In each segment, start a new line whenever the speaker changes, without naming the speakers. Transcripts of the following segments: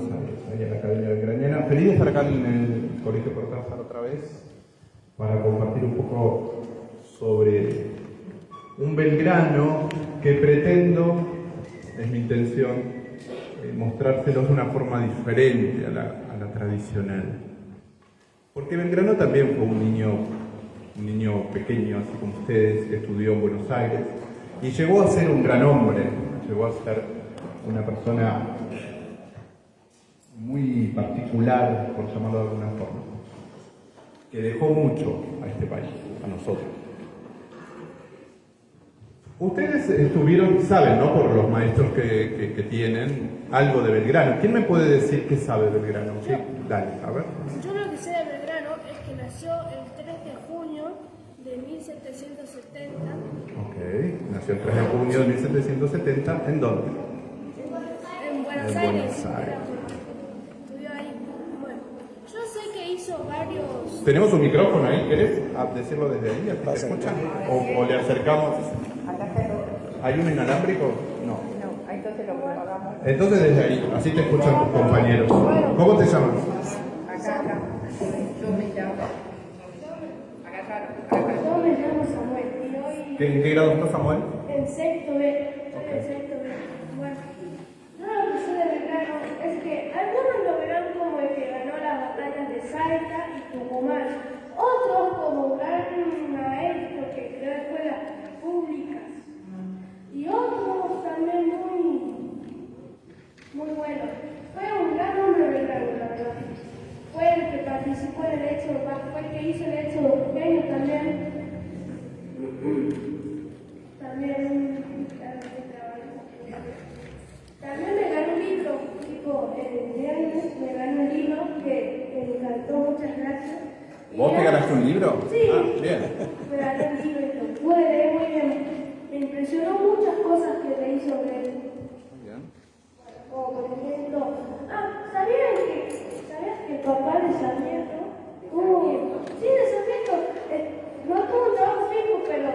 Buenos Aires, ahí en la Academia Belgraniana. Feliz de estar acá en el Colegio Cortázar otra vez para compartir un poco sobre un Belgrano que pretendo, es mi intención, mostrárselos de una forma diferente a la tradicional. Porque Belgrano también fue un niño pequeño, así como ustedes, que estudió en Buenos Aires y llegó a ser un gran hombre, llegó a ser una persona muy particular, por llamarlo de alguna forma, que dejó mucho a este país, a nosotros. Ustedes saben, ¿no?, por los maestros que tienen, algo de Belgrano. ¿Quién me puede decir qué sabe Belgrano? Sí, dale, a ver.
Yo lo que sé de Belgrano es que nació el 3 de junio de 1770.
Ok, nació el 3 de junio de 1770. ¿En dónde?
En Buenos Aires. Estudió ahí. Bueno, yo sé que hizo varios...
¿Tenemos un micrófono ahí? ¿Querés decirlo desde ahí? ¿Así te escuchan? ¿O le acercamos? ¿Hay un inalámbrico? No.
No, entonces lo propagamos.
Entonces desde ahí, así te escuchan tus compañeros. ¿Cómo te llamas?
Acá. Yo me llamo.
Yo me llamo Samuel y hoy...
¿En qué grado estás, Samuel?
En sexto B. Estoy en sexto B. Bueno, yo lo que sé de Belgrano es que algunos lo verán como el que ganó las batallas de Salta y Tucumán. Otros como un gran maestro que creó escuelas públicas. Y otros también muy buenos. Fue un gran hombre Belgrano, la verdad. Fue el que participó en el hecho, fue el que hizo el hecho pequeño también. También me ganó un libro, tipo, el viernes me ganó un libro que me encantó, muchas gracias.
¿Vos te ganaste un libro?
Sí.
Ah, bien.
Me gané un libro y lo pude leer muy bien. Me impresionó muchas cosas que leí sobre él.
Bien.
Como por ejemplo, ¿sabías que el papá de Sarmiento sí, de Sarmiento, no tuvo un trabajo fijo, pero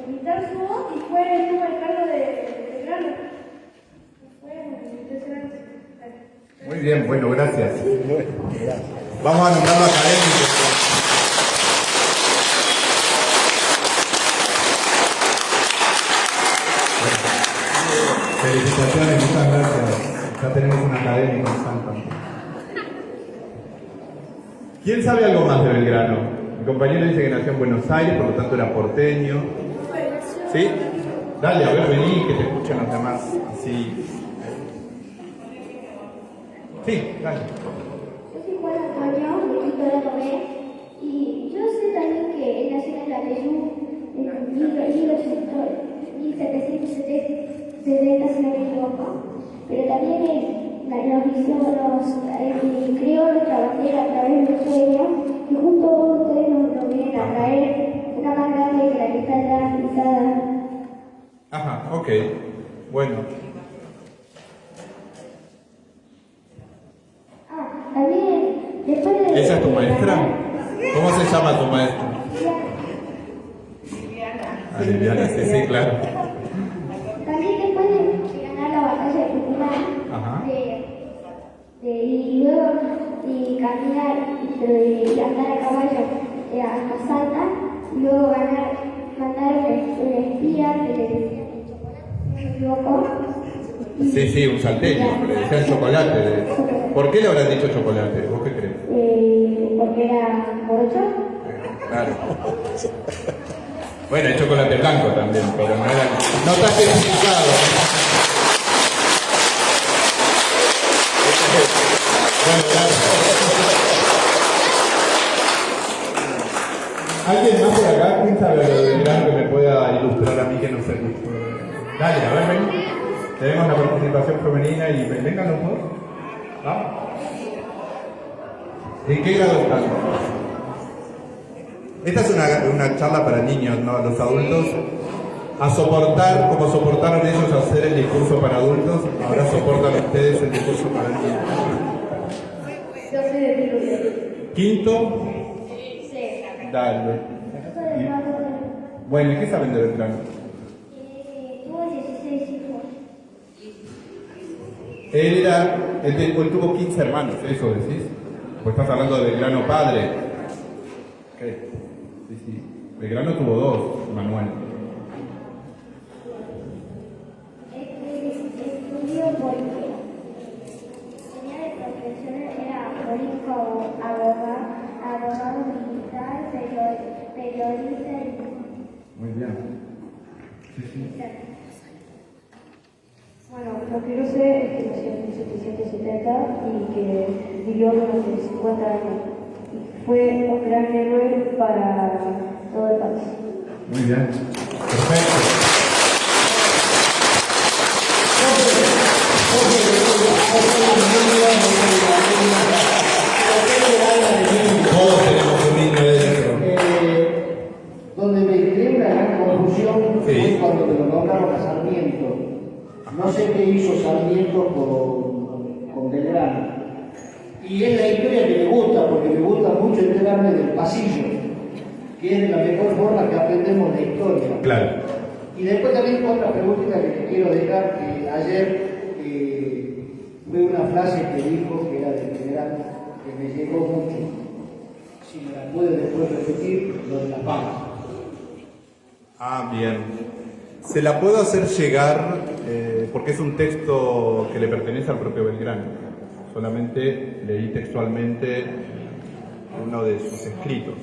quitar su voz y tuvo el cargo de Belgrano. Fue impresionante.
Muy bien, bueno, gracias. Vamos a nombrarlo académico. Felicitaciones, muchas gracias. Ya tenemos un académico en Santa. ¿Quién sabe algo más de Belgrano? Mi compañero dice que nació en Buenos Aires, por lo tanto era porteño. ¿Sí? Dale, a ver, vení, que te escuchen los demás. Así. Sí, dale.
Yo soy Juan Antonio, de Quito de Tomé, y yo sé también que él nació en la Perú en 1770, si no me equivoco, pero también creó nuestra bandera a través de un sueño, y justo ustedes nos vienen a traer una más grande que la que está atrás pisada.
Ajá, ok. Bueno.
También, después de...
¿Esa es tu maestra? ¿Cómo se llama tu maestra? Ah, Liliana, sí, sí, claro.
También después de ganar la batalla de Tucumán,
Ajá.
y luego caminar y andar a caballo hasta Salta, y luego mandar un espía que le decían el chocolate, si no me equivoco.
Sí, sí, un salteño, le decían chocolate. ¿Por qué le habrán dicho chocolate? ¿Vos qué crees?
Porque era morocho.
Claro. Bueno, hay chocolate blanco también, pero no está especificado. Bueno, claro. ¿Alguien más por acá? ¿Quién sabe lo de Belgrano que me pueda ilustrar a mí que no sé? Dale, a ver, ven. Tenemos la participación femenina y vengan los dos. ¿Ah? ¿En qué grado están? Esta es una charla para niños, ¿no? Los adultos a soportar, como soportaron ellos a hacer el discurso para adultos, ahora soportan ustedes el discurso para niños.
Yo sé de libros.
Quinto,
Sí.
dale. Bueno, ¿y qué saben de Belgrano?
Tuvo 16 hijos.
Él tuvo 15 hermanos, ¿eso decís? Pues estás hablando de Belgrano padre. ¿Qué? Sí. Belgrano tuvo 2, Manuel.
Estudió porque tenía de profesión era político, abogado militar, periodista y...
Muy bien. Sí.
Bueno, lo que yo sé es que nació en 1770 y que vivió durante 50 años. Y fue un gran héroe para todo el país.
Muy bien. Perfecto. Todos tenemos un niño dentro.
Donde me creé una gran confusión
Sí.
fue cuando te lo nombraron a Sarmiento. No sé qué hizo Sarmiento con Belgrano. Y es la historia que me gusta, porque me gusta mucho enterarme del pasillo, que es de la mejor forma que aprendemos la historia.
Claro.
Y después también otra preguntita que te quiero dejar, que ayer fue una frase que dijo que era de Belgrano, que me llegó mucho. Si me la puede después repetir, lo de las papas.
Ah, bien. Se la puedo hacer llegar porque es un texto que le pertenece al propio Belgrano. Solamente leí textualmente uno de sus escritos.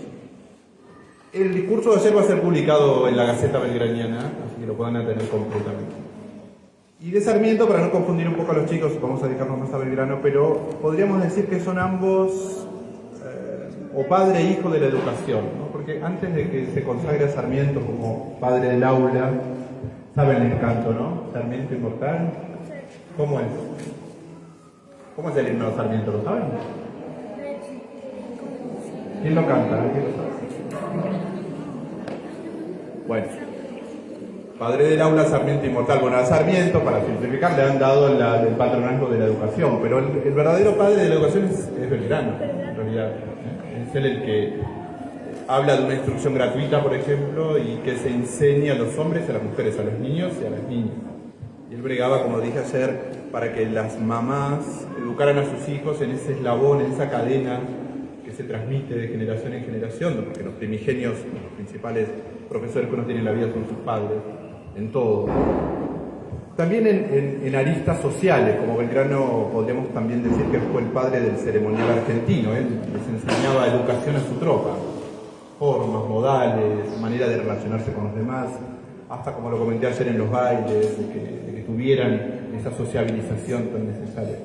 El discurso de ayer va a ser publicado en la Gaceta Belgraniana, así que lo puedan tener completamente. Y de Sarmiento, para no confundir un poco a los chicos, vamos a dedicarnos más a Belgrano, pero podríamos decir que son ambos o padre e hijo de la educación, ¿no? Porque antes de que se consagre a Sarmiento como padre del aula, saben el canto, ¿no? Sarmiento inmortal. ¿Cómo es? ¿Cómo es el himno de Sarmiento? ¿Lo saben? ¿Quién lo canta? ¿Quién lo sabe? Bueno, padre del aula, Sarmiento inmortal. Bueno, a Sarmiento, para simplificar, le han dado el patronazgo de la educación, pero el verdadero padre de la educación es Belgrano, en realidad. Es él el que habla de una instrucción gratuita, por ejemplo, y que se enseña a los hombres, a las mujeres, a los niños y a las niñas. Y él bregaba, como dije ayer, para que las mamás educaran a sus hijos en ese eslabón, en esa cadena que se transmite de generación en generación, porque los primigenios, los principales profesores que uno tiene en la vida son sus padres, en todo. También en aristas sociales, como Belgrano podríamos también decir que fue el padre del ceremonial argentino. Él les enseñaba educación a su tropa, formas, modales, manera de relacionarse con los demás, hasta como lo comenté ayer en los bailes, de que tuvieran esa sociabilización tan necesaria.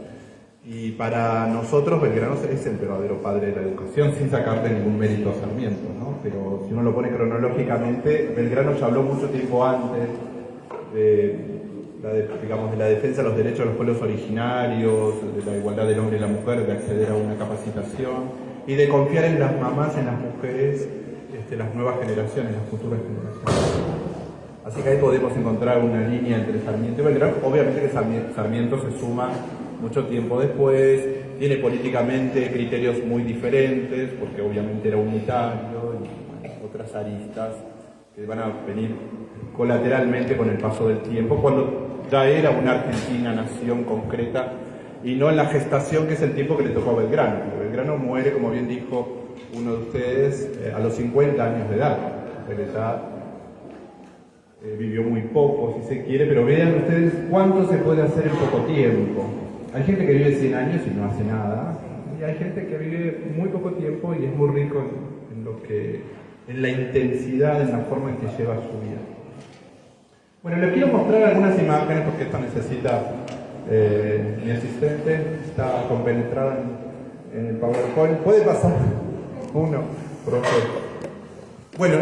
Y para nosotros Belgrano es el verdadero padre de la educación, sin sacarle ningún mérito a Sarmiento, ¿no? Pero si uno lo pone cronológicamente, Belgrano ya habló mucho tiempo antes de la defensa de los derechos de los pueblos originarios, de la igualdad del hombre y la mujer, de acceder a una capacitación y de confiar en las mamás, en las mujeres, las nuevas generaciones, las futuras generaciones. Así que ahí podemos encontrar una línea entre Sarmiento y Belgrano. Obviamente que Sarmiento se suma mucho tiempo después, tiene políticamente criterios muy diferentes, porque obviamente era unitario y otras aristas que van a venir colateralmente con el paso del tiempo, cuando ya era una Argentina nación concreta y no en la gestación, que es el tiempo que le tocó a Belgrano. Belgrano muere, como bien dijo uno de ustedes, a los 50 años de edad, o sea que ya vivió muy poco, si se quiere, pero vean ustedes cuánto se puede hacer en poco tiempo. Hay gente que vive 100 años y no hace nada, y hay gente que vive muy poco tiempo y es muy rico en la intensidad, en la forma en que lleva su vida. Bueno, les quiero mostrar algunas imágenes porque esto necesita mi asistente, está compenetrada en el PowerPoint. ¿Puede pasar uno, profe? Bueno,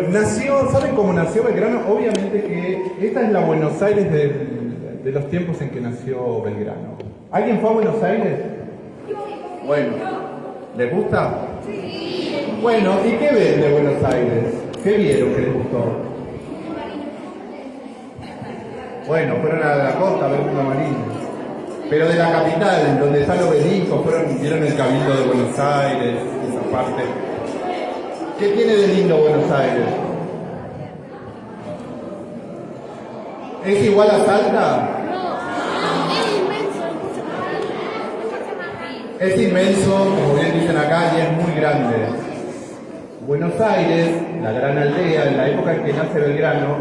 ¿saben cómo nació Belgrano? Obviamente que esta es la Buenos Aires de los tiempos en que nació Belgrano. ¿Alguien fue a Buenos Aires? Bueno, ¿les gusta? Sí. Bueno, ¿y qué ven de Buenos Aires? ¿Qué vieron que les gustó? Bueno, fueron a la costa a ver Punta Marina. Pero de la capital, donde está el obelisco, vieron el Cabildo de Buenos Aires, esa parte. ¿Qué tiene de lindo Buenos Aires? ¿Es igual a Salta?
No, es inmenso.
Es inmenso, como bien dicen acá, y es muy grande. Buenos Aires, la gran aldea, en la época en que nace Belgrano,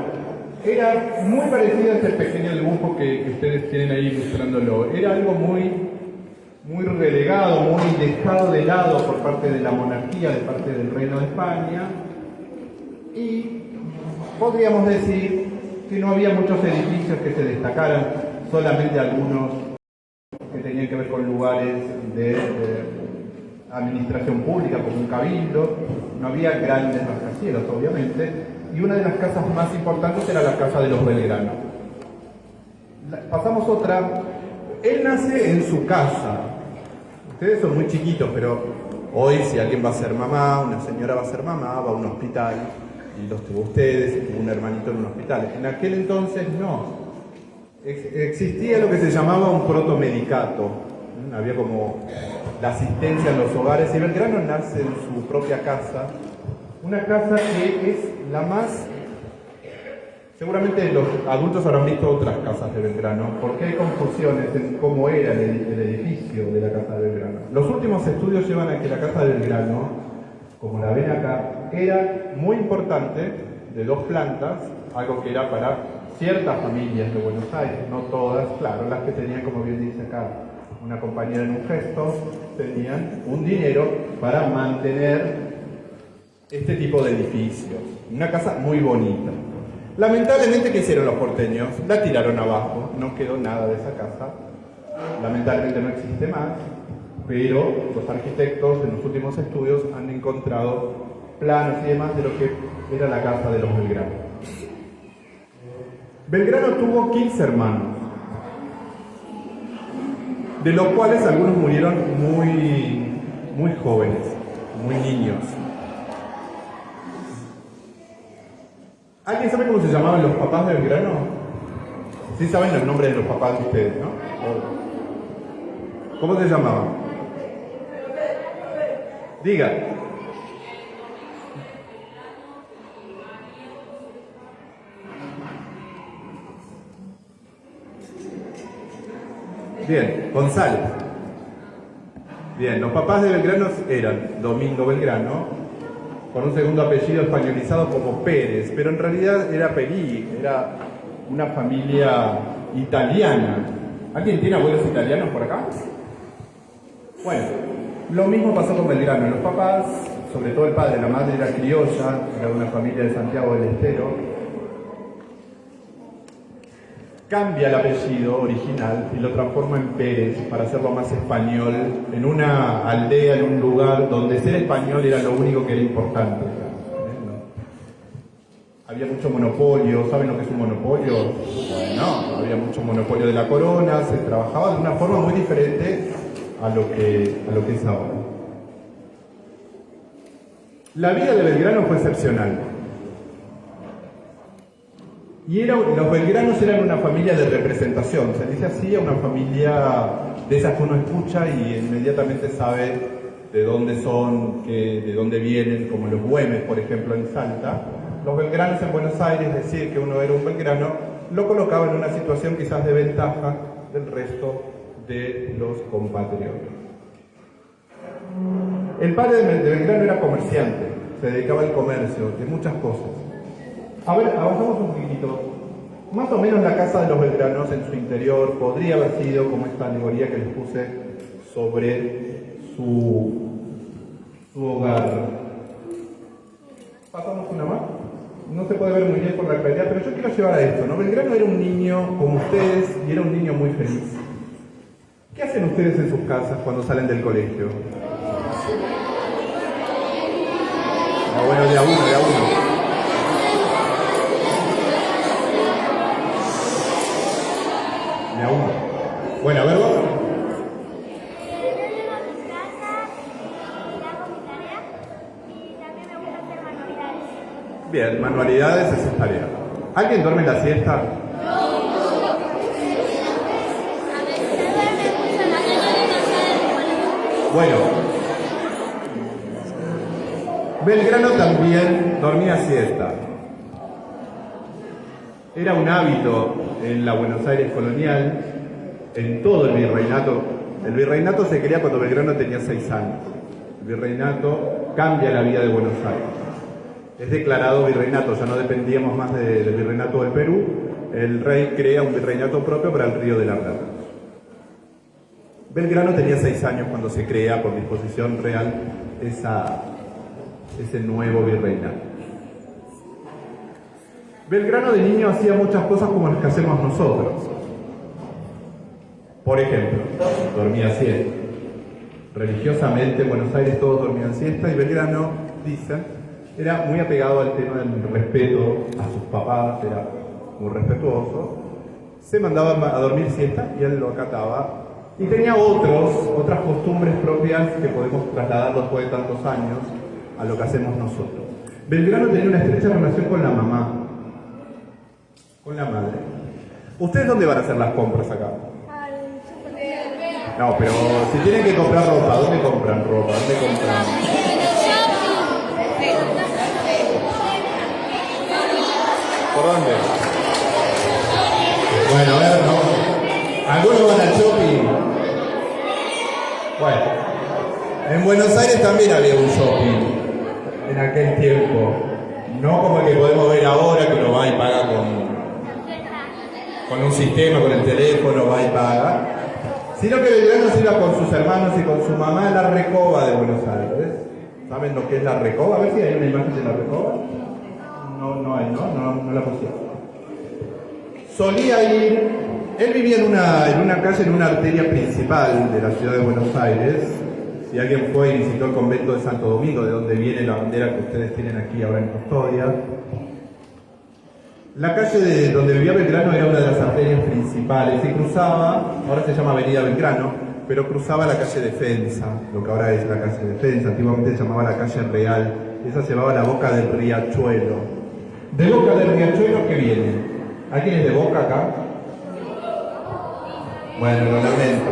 era muy parecido a este pequeño dibujo que ustedes tienen ahí ilustrándolo. Era algo muy relegado, muy dejado de lado por parte de la monarquía, de parte del Reino de España. Y podríamos decir que no había muchos edificios que se destacaran, solamente algunos que tenían que ver con lugares de administración pública, como un cabildo. No había grandes rascacielos, obviamente, y una de las casas más importantes era la casa de los Belgrano. Pasamos otra. Él nace en su casa. Ustedes son muy chiquitos, pero hoy si alguien va a ser mamá, una señora va a ser mamá, va a un hospital, y los tuvo ustedes, y tuvo un hermanito en un hospital. En aquel entonces no. Existía lo que se llamaba un protomedicato. Había como la asistencia en los hogares, y Belgrano nace en su propia casa, una casa que es la más... Seguramente los adultos habrán visto otras casas de Belgrano, porque hay confusiones en cómo era el edificio de la casa de Belgrano. Los últimos estudios llevan a que la casa de Belgrano, como la ven acá, era muy importante, de 2 plantas, algo que era para ciertas familias de Buenos Aires, no todas, claro, las que tenían, como bien dice acá, una compañera en un gesto, tenían un dinero para mantener este tipo de edificios. Una casa muy bonita. Lamentablemente, ¿qué hicieron los porteños? La tiraron abajo, no quedó nada de esa casa. Lamentablemente no existe más, pero los arquitectos en los últimos estudios han encontrado planos y demás de lo que era la casa de los Belgrano. Belgrano tuvo 15 hermanos, de los cuales algunos murieron muy jóvenes, muy niños. ¿Alguien sabe cómo se llamaban los papás de Belgrano? Sí saben los nombres de los papás de ustedes, ¿no? ¿Cómo se llamaban? Diga. Bien, González. Bien, los papás de Belgrano eran Domingo Belgrano, con un segundo apellido españolizado como Pérez, pero en realidad era Pelí, era una familia italiana. ¿Alguien tiene abuelos italianos por acá? Bueno, lo mismo pasó con Belgrano. Los papás, sobre todo el padre, la madre era criolla, era de una familia de Santiago del Estero. Cambia el apellido original y lo transforma en Pérez para hacerlo más español, en una aldea, en un lugar donde ser español era lo único que era importante. Había mucho monopolio. ¿Saben lo que es un monopolio? Bueno, había mucho monopolio de la corona, se trabajaba de una forma muy diferente a lo que es ahora. La vida de Belgrano fue excepcional. Y los belgranos eran una familia de representación, se dice así, a una familia de esas que uno escucha y inmediatamente sabe de dónde son, de dónde vienen, como los Güemes, por ejemplo, en Salta. Los belgranos en Buenos Aires, decir que uno era un belgrano, lo colocaba en una situación quizás de ventaja del resto de los compatriotas. El padre de Belgrano era comerciante, se dedicaba al comercio, de muchas cosas. A ver, avanzamos un poquitito. Más o menos la casa de los Belgranos en su interior podría haber sido como esta alegoría que les puse sobre su hogar. Pasamos una más. No se puede ver muy bien por la claridad, pero yo quiero llevar a esto, ¿no? Belgrano era un niño como ustedes y era un niño muy feliz. ¿Qué hacen ustedes en sus casas cuando salen del colegio? Bueno, de a uno. Bueno, a ver vos.
Yo llego a mi casa y hago mi tarea y también me gusta hacer manualidades.
Bien, manualidades, esa es tarea. ¿Alguien duerme en la siesta? Bueno, Belgrano también dormía siesta. Era un hábito en la Buenos Aires colonial, en todo el virreinato El virreinato se crea cuando Belgrano tenía 6 años. El virreinato cambia la vida de Buenos Aires. Es declarado virreinato, ya no dependíamos más del virreinato del Perú. El rey crea un virreinato propio para el Río de la Plata. Belgrano tenía 6 años cuando se crea por disposición real ese nuevo virreinato. Belgrano de niño hacía muchas cosas como las que hacemos nosotros. Por ejemplo, dormía siesta. Religiosamente en Buenos Aires todos dormían siesta y Belgrano, dicen, era muy apegado al tema del respeto a sus papás, era muy respetuoso. Se mandaba a dormir siesta y él lo acataba. Y tenía otras costumbres propias que podemos trasladar después de tantos años a lo que hacemos nosotros. Belgrano tenía una estrecha relación con la mamá, con la madre. ¿Ustedes dónde van a hacer las compras acá? No, pero si tienen que comprar ropa, ¿dónde compran ropa? ¿Dónde compran? ¿Por dónde? Bueno, a ver, ¿no? ¿Algunos van al shopping? Bueno, en Buenos Aires también había un shopping en aquel tiempo. No como el que podemos ver ahora, que uno va y paga con un sistema, con el teléfono, va y paga. Sino que Belgrano se iba con sus hermanos y con su mamá a la Recoba de Buenos Aires. ¿Saben lo que es la Recoba? A ver si hay una imagen de la Recoba. No hay, no la pusieron. Solía ir, él vivía en una calle, en una arteria principal de la ciudad de Buenos Aires. Si alguien fue y visitó el convento de Santo Domingo, de donde viene la bandera que ustedes tienen aquí ahora en custodia. La calle de donde vivía Belgrano era una de las arterias principales y cruzaba, ahora se llama Avenida Belgrano, pero cruzaba la calle Defensa, lo que ahora es la calle Defensa, antiguamente se llamaba la calle Real, esa se llamaba la Boca del Riachuelo. ¿De Boca del Riachuelo qué viene? ¿Alguien es de Boca acá? Bueno, lo lamento.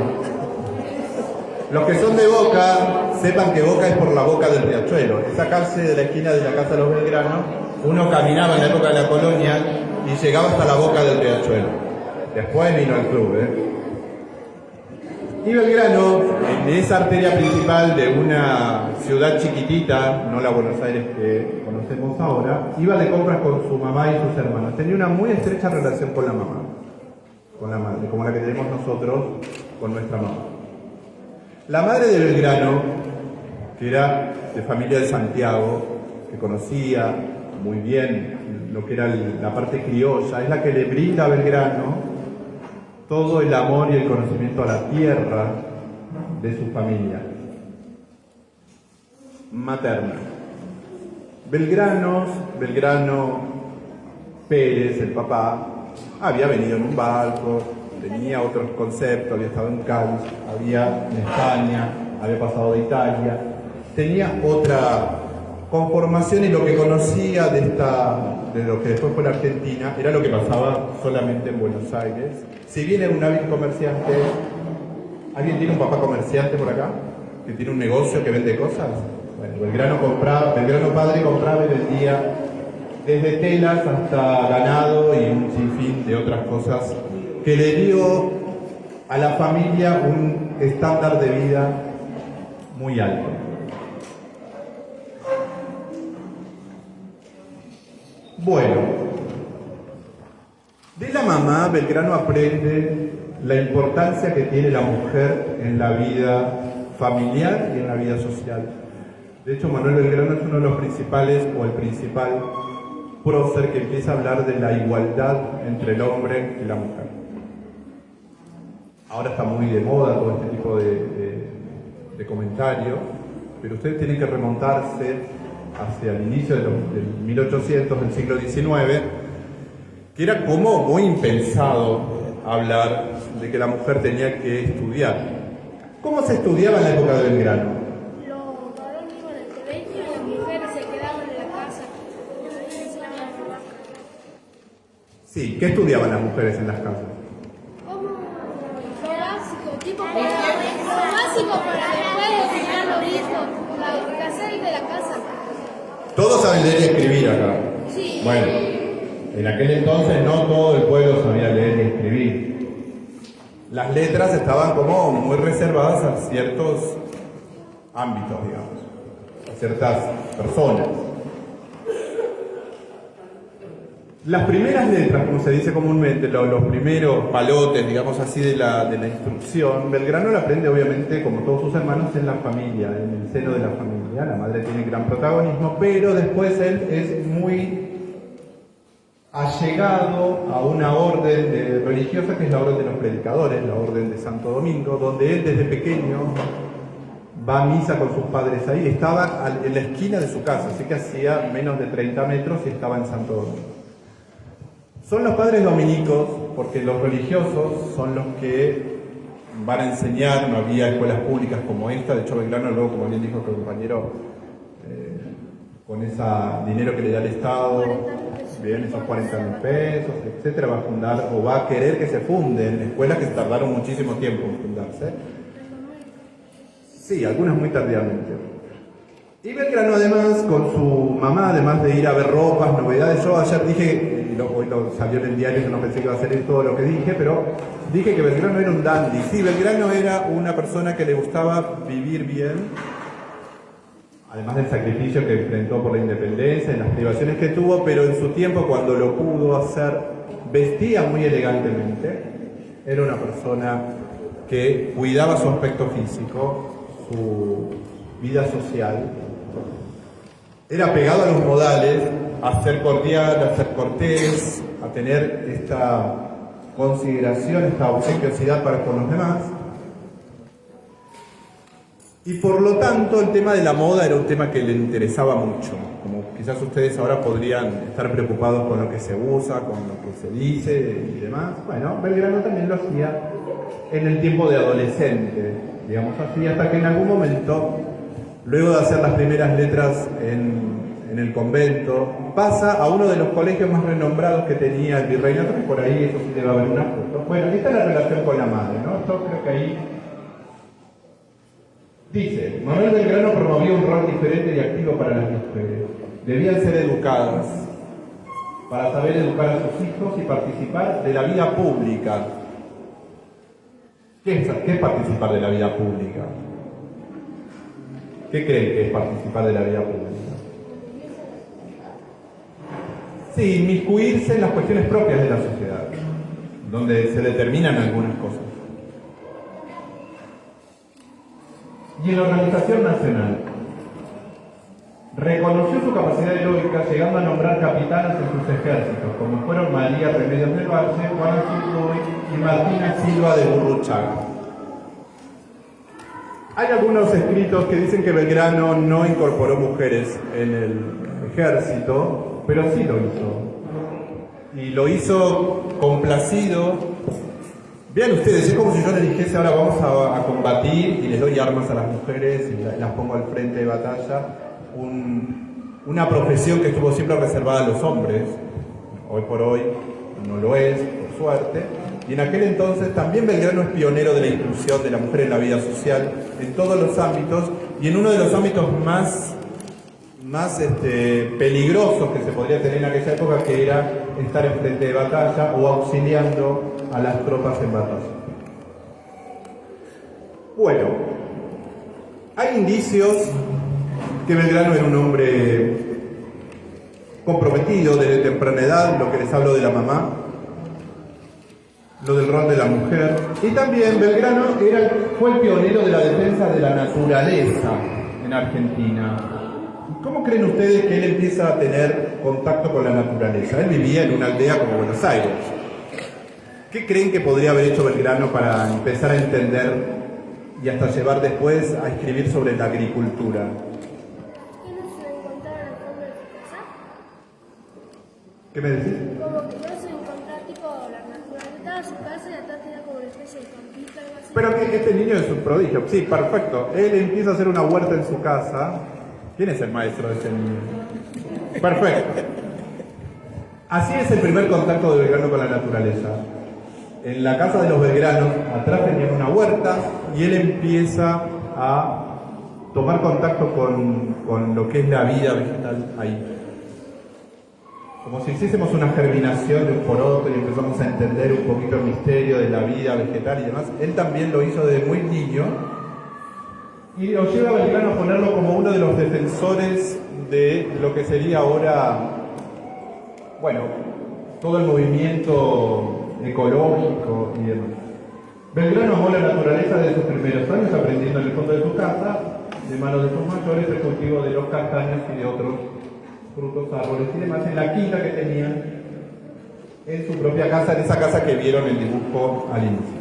Los que son de Boca, sepan que Boca es por la Boca del Riachuelo. Esa calle de la esquina de la Casa de los Belgrano, uno caminaba en la época de la colonia y llegaba hasta la Boca del Riachuelo. Después vino el club, Y Belgrano, en esa arteria principal de una ciudad chiquitita, no la Buenos Aires que conocemos ahora, iba de compras con su mamá y sus hermanos. Tenía una muy estrecha relación con la mamá, con la madre, como la que tenemos nosotros con nuestra mamá. La madre de Belgrano, que era de familia de Santiago, que conocía muy bien lo que era la parte criolla, es la que le brinda a Belgrano todo el amor y el conocimiento a la tierra de su familia materna. Belgrano Pérez, el papá, había venido en un barco, tenía otros conceptos, había estado en Cádiz, había en España, había pasado de Italia, tenía otra conformación y lo que conocía de lo que después fue la Argentina era lo que pasaba solamente en Buenos Aires. Si bien era un hábil comerciante, ¿alguien tiene un papá comerciante por acá? ¿Que tiene un negocio que vende cosas? Bueno, Belgrano padre compraba y vendía desde telas hasta ganado y un sinfín de otras cosas que le dio a la familia un estándar de vida muy alto. Bueno, de la mamá Belgrano aprende la importancia que tiene la mujer en la vida familiar y en la vida social. De hecho, Manuel Belgrano es uno de los principales, o el principal prócer que empieza a hablar de la igualdad entre el hombre y la mujer. Ahora está muy de moda todo este tipo de comentarios, pero ustedes tienen que remontarse hacia el inicio del 1800, del siglo XIX, que era como muy impensado hablar de que la mujer tenía que estudiar. ¿Cómo se estudiaba en la época de Belgrano?
Los varones iban al colegio y las mujeres se quedaban en la casa.
Sí, ¿qué estudiaban las mujeres en las casas?
Como lo básico, tipo lo básico para después enseñar a los hijos, los quehaceres de la casa.
Todos saben leer y escribir acá.
Sí.
Bueno, en aquel entonces no todo el pueblo sabía leer y escribir. las letras estaban como muy reservadas a ciertos ámbitos, digamos, a ciertas personas. Las primeras letras, como se dice comúnmente, los primeros palotes, digamos así, de la instrucción, Belgrano la aprende obviamente, como todos sus hermanos, en la familia, en el seno de la familia. La madre tiene gran protagonismo, pero después él es muy allegado a una orden religiosa que es la orden de los predicadores, la orden de Santo Domingo, donde él desde pequeño va a misa con sus padres ahí. Estaba en la esquina de su casa, así que hacía menos de 30 metros y estaba en Santo Domingo. Son los padres dominicos, porque los religiosos son los que van a enseñar. No había escuelas públicas como esta. De hecho, Belgrano luego, como bien dijo el compañero, con ese dinero que le da el Estado, bien, esos 40.000 pesos, etcétera, va a fundar o va a querer que se funden escuelas que tardaron muchísimo tiempo en fundarse. Sí, algunas muy tardíamente. Y Belgrano además, con su mamá, además de ir a ver ropas, novedades, yo ayer dije, hoy salió en el diario, yo no pensé que iba a hacer todo lo que dije, pero dije que Belgrano era un dandy. Sí, Belgrano era una persona que le gustaba vivir bien, además del sacrificio que enfrentó por la independencia y las privaciones que tuvo, pero en su tiempo, cuando lo pudo hacer, vestía muy elegantemente. Era una persona que cuidaba su aspecto físico, su vida social. Era pegado a los modales, a ser cordial, a ser cortés, a tener esta consideración, esta obsequiosidad para con los demás. Y por lo tanto el tema de la moda era un tema que le interesaba mucho. Como quizás ustedes ahora podrían estar preocupados con lo que se usa, con lo que se dice y demás. Bueno, Belgrano también lo hacía en el tiempo de adolescente, digamos así, hasta que en algún momento, luego de hacer las primeras letras en el convento, pasa a uno de los colegios más renombrados que tenía el virreinato, que por ahí eso sí debe haber una foto. Bueno, esta es la relación con la madre, ¿no? Yo creo que ahí dice: Manuel Belgrano promovía un rol diferente y activo para las mujeres. Debían ser educadas para saber educar a sus hijos y participar de la vida pública. ¿Qué es participar de la vida pública? ¿Qué creen que es participar de la vida pública? Sí, inmiscuirse en las cuestiones propias de la sociedad, donde se determinan algunas cosas. Y en la organización nacional, reconoció su capacidad heroica, llegando a nombrar capitanas en sus ejércitos, como fueron María Remedios del Valle, Juana Zurduy y Martina Silva de Burruchaga. Hay algunos escritos que dicen que Belgrano no incorporó mujeres en el ejército, pero sí lo hizo. Y lo hizo complacido. Vean ustedes, es como si yo les dijese: ahora vamos a combatir y les doy armas a las mujeres y las pongo al frente de batalla. Una profesión que estuvo siempre reservada a los hombres. Hoy por hoy no lo es, por suerte. Y en aquel entonces también Belgrano es pionero de la inclusión de la mujer en la vida social, en todos los ámbitos, y en uno de los ámbitos más peligrosos que se podría tener en aquella época, que era estar en frente de batalla o auxiliando a las tropas en batalla. Bueno, hay indicios que Belgrano era un hombre comprometido desde temprana edad, lo que les hablo de la mamá, lo del rol de la mujer, y también Belgrano fue el pionero de la defensa de la naturaleza en Argentina. ¿Cómo creen ustedes que él empieza a tener contacto con la naturaleza? Él vivía en una aldea como Buenos Aires. ¿Qué creen que podría haber hecho Belgrano para empezar a entender y hasta llevar después a escribir sobre la agricultura?
¿Qué no se encontrar al fondo de tu casa?
¿Qué me decís?
Como que no se encontrar tipo la naturaleza de su casa y atrás tenía como una especie de campito, algo así.
Pero que este niño es un prodigio. Sí, perfecto. Él empieza a hacer una huerta en su casa. ¿Quién es el maestro de ese niño? Perfecto. Así es el primer contacto de Belgrano con la naturaleza. En la casa de los Belgranos, atrás tenían una huerta y él empieza a tomar contacto con lo que es la vida vegetal ahí. como si hiciésemos una germinación de un poroto y empezamos a entender un poquito el misterio de la vida vegetal y demás. Él también lo hizo desde muy niño y lo lleva a Belgrano a ponerlo como uno de los defensores de lo que sería ahora, bueno, todo el movimiento ecológico y demás. Belgrano amó la naturaleza desde sus primeros años, aprendiendo en el fondo de su casa, de manos de sus mayores, el cultivo de los castaños y de otros frutos, árboles y demás, en la quinta que tenían en su propia casa, en esa casa que vieron el dibujo al inicio.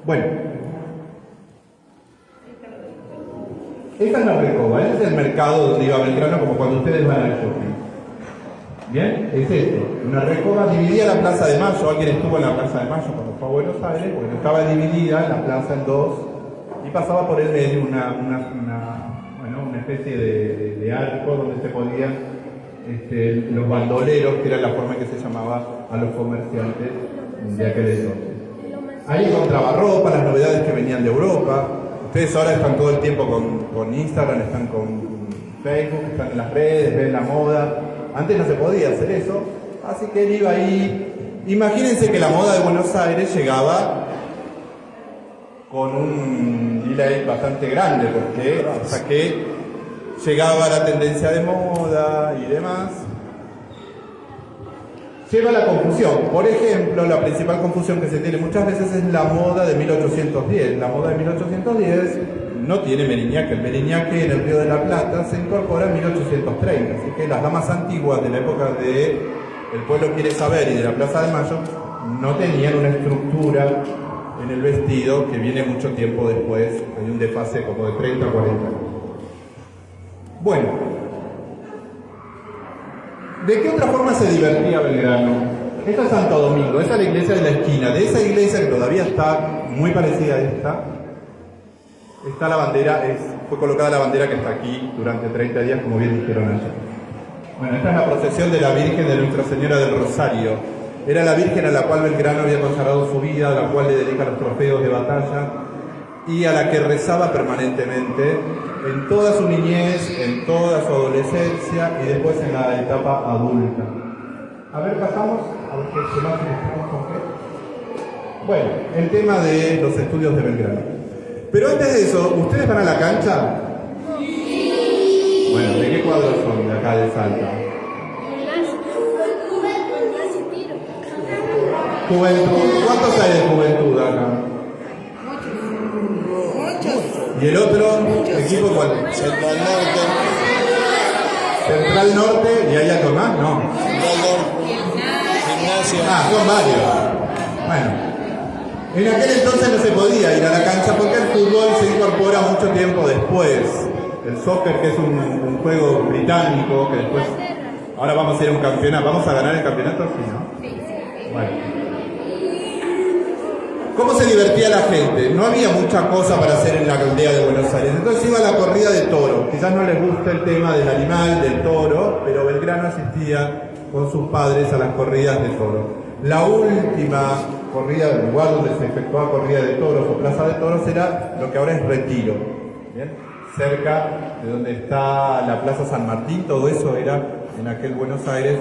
Bueno, esta es la recoba, este es el mercado donde iba Belgrano, como cuando ustedes van al shopping. ¿Bien? Es esto, una recoba dividía la Plaza de Mayo. Alguien estuvo en la Plaza de Mayo cuando fue a Buenos Aires, porque estaba dividida la plaza en dos y pasaba por el medio una especie de arco donde se podían los bandoleros, que era la forma en que se llamaba a los comerciantes de aquel entonces. Ahí encontraba ropa, las novedades que venían de Europa. Ustedes ahora están todo el tiempo con Instagram, están con Facebook, están en las redes, ven la moda. Antes no se podía hacer eso, así que él iba ahí. Imagínense que la moda de Buenos Aires llegaba con un delay bastante grande, porque hasta que llegaba la tendencia de moda y demás, lleva la confusión. Por ejemplo, la principal confusión que se tiene muchas veces es la moda de 1810. La moda de 1810 no tiene Meriñaque. El Meriñaque en el Río de la Plata se incorpora en 1830. Así que las damas antiguas de la época de El Pueblo Quiere Saber y de la Plaza de Mayo no tenían una estructura en el vestido que viene mucho tiempo después. Hay un desfase como de 30 o 40 años. Bueno, ¿de qué otra forma se divertía Belgrano? Esta es Santo Domingo, esa es la iglesia de la esquina. De esa iglesia, que todavía está muy parecida a esta, está la bandera, fue colocada la bandera que está aquí durante 30 días, como bien dijeron ayer. Bueno, esta es la procesión de la Virgen de Nuestra Señora del Rosario. Era la Virgen a la cual Belgrano había consagrado su vida, a la cual le dedica los trofeos de batalla y a la que rezaba permanentemente en toda su niñez, en toda su adolescencia y después en la etapa adulta. A ver, pasamos a ver qué más ilustramos con qué. Bueno, el tema de los estudios de Belgrano. Pero antes de eso, ¿ustedes van a la cancha? Bueno, ¿de qué cuadros son de acá de Salta? Juventud. ¿Cuántos hay de juventud acá? ¿Y el otro equipo cuál?
Central Norte.
¿Central Norte? ¿Y hay algo más? No.
Central Norte. Gimnasia.
Ah, son varios. Bueno. En aquel entonces no se podía ir a la cancha porque el fútbol se incorpora mucho tiempo después. El soccer, que es un juego británico, que después... Ahora vamos a ir a un campeonato. ¿Vamos a ganar el campeonato? Sí, ¿no? Sí. Bueno. ¿Cómo se divertía la gente? No había mucha cosa para hacer en la aldea de Buenos Aires. Entonces iba a la corrida de toros. Quizás no les guste el tema del animal, del toro, pero Belgrano asistía con sus padres a las corridas de toros. La última corrida, el lugar donde se efectuaba corrida de toros o plaza de toros, era lo que ahora es Retiro. ¿Bien? Cerca de donde está la Plaza San Martín, todo eso era en aquel Buenos Aires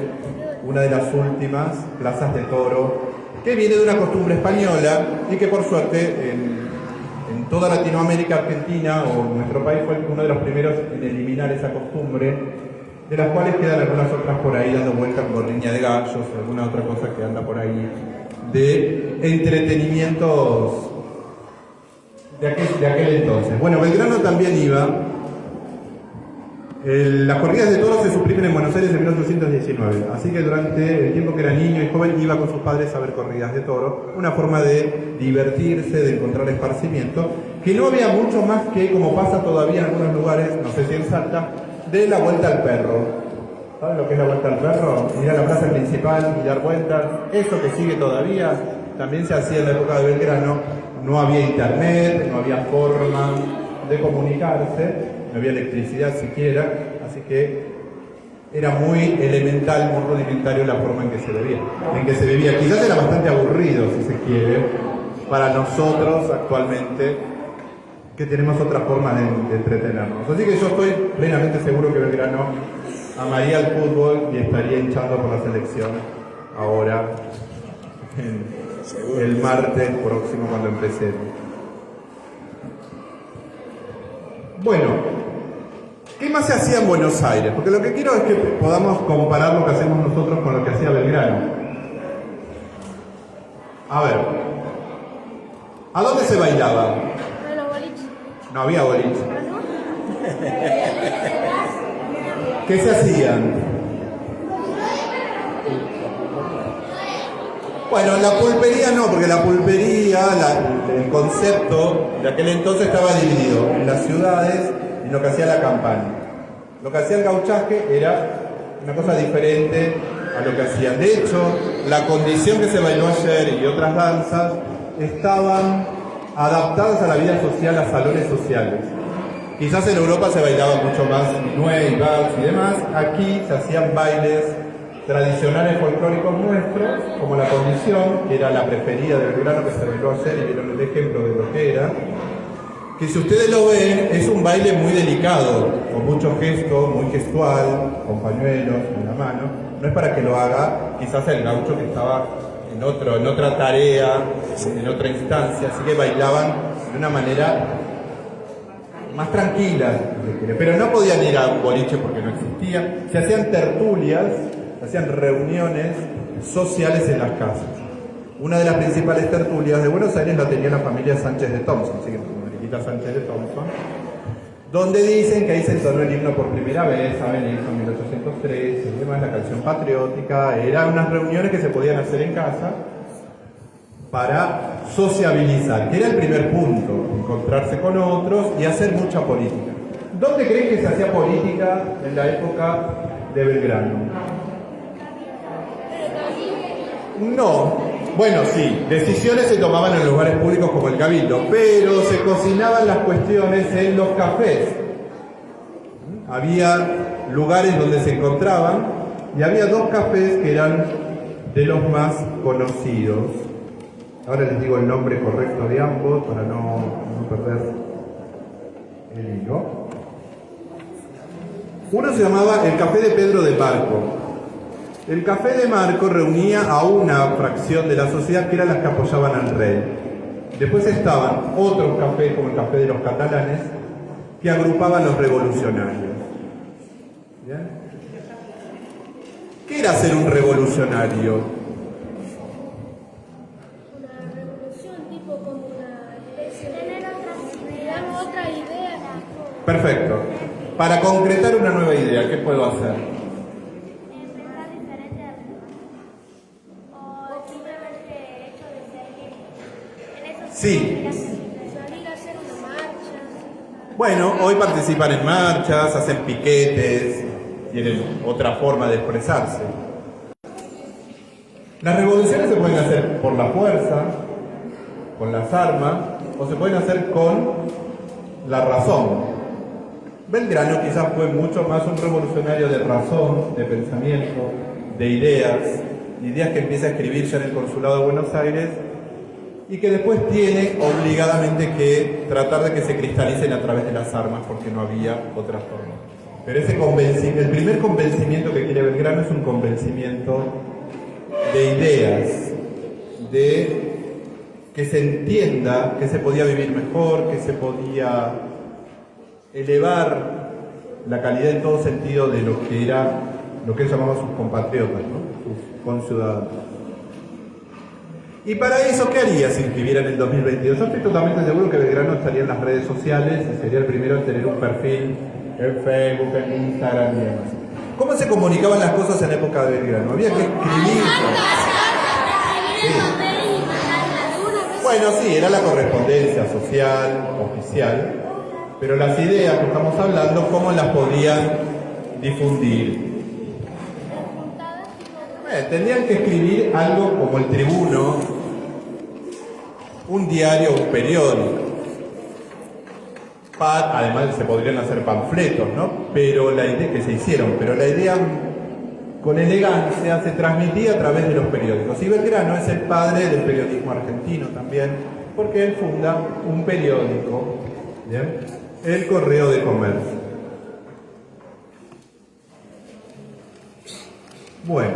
una de las últimas plazas de toro, que viene de una costumbre española y que por suerte en toda Latinoamérica, Argentina o nuestro país fue uno de los primeros en eliminar esa costumbre, de las cuales quedan algunas otras por ahí dando vueltas con riña de gallos, alguna otra cosa que anda por ahí, de entretenimientos de aquel entonces. Bueno, Belgrano también iba. Las corridas de toros se suprimen en Buenos Aires en 1819, así que durante el tiempo que era niño y joven iba con sus padres a ver corridas de toros, una forma de divertirse, de encontrar esparcimiento, que no había mucho más que, como pasa todavía en algunos lugares, no sé si en Salta, de la vuelta al perro. ¿Saben lo que es la vuelta al perro? Ir a la plaza principal y dar vueltas. Eso que sigue todavía, también se hacía en la época de Belgrano. No había internet, no había forma de comunicarse, no había electricidad siquiera, así que era muy elemental, muy rudimentario la forma en que se vivía. Quizás era bastante aburrido, si se quiere, para nosotros actualmente que tenemos otra forma de entretenernos. Así que yo estoy plenamente seguro que Belgrano amaría el fútbol y estaría hinchando por la selección ahora, el martes próximo cuando empecemos. Bueno, ¿qué más se hacía en Buenos Aires? Porque lo que quiero es que podamos comparar lo que hacemos nosotros con lo que hacía Belgrano. A ver, ¿a dónde se bailaba? No había boliche. ¿Qué se hacían? Bueno, la pulpería no, porque la pulpería, el concepto de aquel entonces estaba dividido en las ciudades y lo que hacía la campaña. Lo que hacía el gauchaje era una cosa diferente a lo que hacían. De hecho, la condición que se bailó ayer y otras danzas estaban adaptadas a la vida social, a salones sociales. Quizás en Europa se bailaba mucho más nueve y vals y demás. Aquí se hacían bailes tradicionales folclóricos nuestros, como la condición, que era la preferida del Belgrano, que se bailó ayer y vieron el ejemplo de lo que era. Que si ustedes lo ven, es un baile muy delicado, con mucho gesto, muy gestual, con pañuelos en la mano. No es para que lo haga quizás el gaucho que estaba en otra tarea, en otra instancia, así que bailaban de una manera más tranquila, pero no podían ir a un boliche porque no existía. Se hacían tertulias, se hacían reuniones sociales en las casas. Una de las principales tertulias de Buenos Aires la tenía la familia Sánchez de Thompson, ¿sí? Mariquita Sánchez de Thompson, donde dicen que ahí se entonó el himno por primera vez, ¿saben? El himno 1803, y demás, la canción patriótica. Eran unas reuniones que se podían hacer en casa para sociabilizar, que era el primer punto, encontrarse con otros y hacer mucha política. ¿Dónde creen que se hacía política en la época de Belgrano? No, bueno, sí, decisiones se tomaban en lugares públicos como el Cabildo, pero se cocinaban las cuestiones en los cafés. Había lugares donde se encontraban y había dos cafés que eran de los más conocidos. Ahora les digo el nombre correcto de ambos para no perder el hilo. Uno se llamaba el Café de Pedro de Marco. El Café de Marco reunía a una fracción de la sociedad que eran las que apoyaban al rey. Después estaban otros cafés, como el Café de los Catalanes, que agrupaban los revolucionarios. ¿Bien? ¿Qué era ser un revolucionario? Perfecto. Para concretar una nueva idea, ¿qué puedo hacer?
Pensar diferente a o simplemente hecho de ser en eso
Sí.
Salir a hacer una marcha.
Bueno, hoy participan en marchas, hacen piquetes, tienen otra forma de expresarse. Las revoluciones se pueden hacer por la fuerza, con las armas, o se pueden hacer con la razón. Belgrano quizás fue mucho más un revolucionario de razón, de pensamiento, de ideas que empieza a escribir ya en el Consulado de Buenos Aires y que después tiene obligadamente que tratar de que se cristalicen a través de las armas porque no había otra forma. Pero el primer convencimiento que quiere Belgrano es un convencimiento de ideas, de que se entienda que se podía vivir mejor, que se podía elevar la calidad en todo sentido de lo que él llamaba sus compatriotas, ¿no? Sus conciudadanos. Y para eso, ¿qué haría si escribiera en el 2022? Yo estoy totalmente seguro que Belgrano estaría en las redes sociales y sería el primero en tener un perfil en Facebook, en Instagram y demás. ¿Cómo se comunicaban las cosas en época de Belgrano? Había que escribir. Sí. Bueno, sí, era la correspondencia social, oficial, pero las ideas que estamos hablando, ¿cómo las podían difundir? Tendrían que escribir algo como el Tribuno, un diario, un periódico. Además se podrían hacer panfletos, ¿no? Pero la idea que se hicieron, pero la idea con elegancia se transmitía a través de los periódicos. Y Belgrano es el padre del periodismo argentino también, porque él funda un periódico Bien, el correo de comercio. Bueno,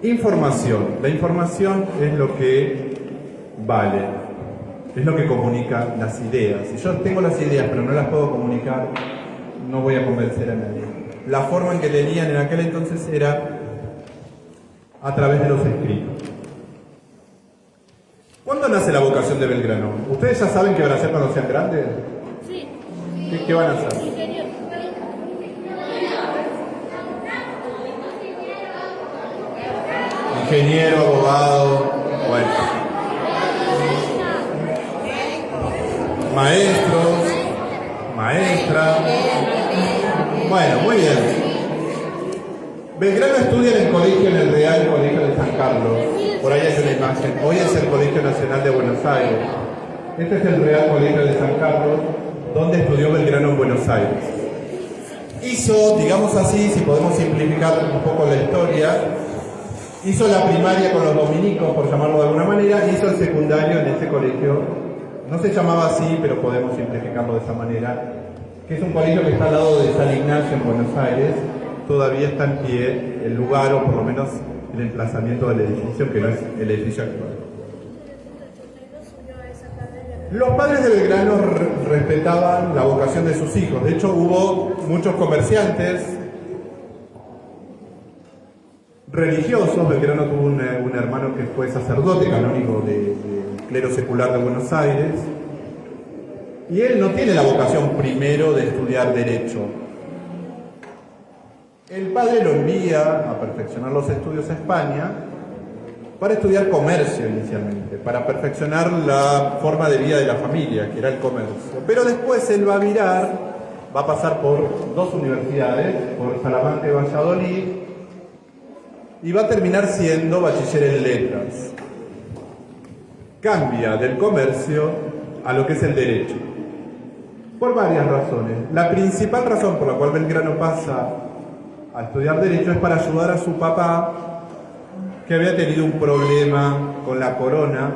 información. La información es lo que vale, es lo que comunica las ideas. Si yo tengo las ideas pero no las puedo comunicar, no voy a convencer a nadie. La forma en que tenían en aquel entonces era a través de los escritos. ¿Cuándo nace la vocación de Belgrano? ¿Ustedes ya saben qué van a hacer cuando sean grandes?
Sí.
¿Qué van a hacer?
Ingeniero.
Ingeniero, abogado, bueno. Maestros, maestra. Bueno, muy bien. Belgrano estudia en el colegio, en el Real Colegio de San Carlos. Por ahí hay una imagen. Hoy es el Colegio Nacional de Buenos Aires. Este es el Real Colegio de San Carlos, donde estudió Belgrano en Buenos Aires. Hizo, digamos así, si podemos simplificar un poco la historia, hizo la primaria con los dominicos, por llamarlo de alguna manera, y hizo el secundario en ese colegio. No se llamaba así, pero podemos simplificarlo de esa manera, que es un colegio que está al lado de San Ignacio en Buenos Aires. Todavía está en pie el lugar, o por lo menos el emplazamiento del edificio, que no es el edificio actual. Los padres de Belgrano respetaban la vocación de sus hijos. De hecho, hubo muchos comerciantes religiosos. Belgrano tuvo un hermano que fue sacerdote canónigo del clero secular de Buenos Aires. Y él no tiene la vocación primero de estudiar Derecho. El padre lo envía a perfeccionar los estudios a España para estudiar comercio inicialmente, para perfeccionar la forma de vida de la familia, que era el comercio. Pero después él va a virar, va a pasar por dos universidades, por Salamanca y Valladolid, y va a terminar siendo bachiller en letras. Cambia del comercio a lo que es el derecho, por varias razones. La principal razón por la cual Belgrano pasa a estudiar derecho es para ayudar a su papá, que había tenido un problema con la corona,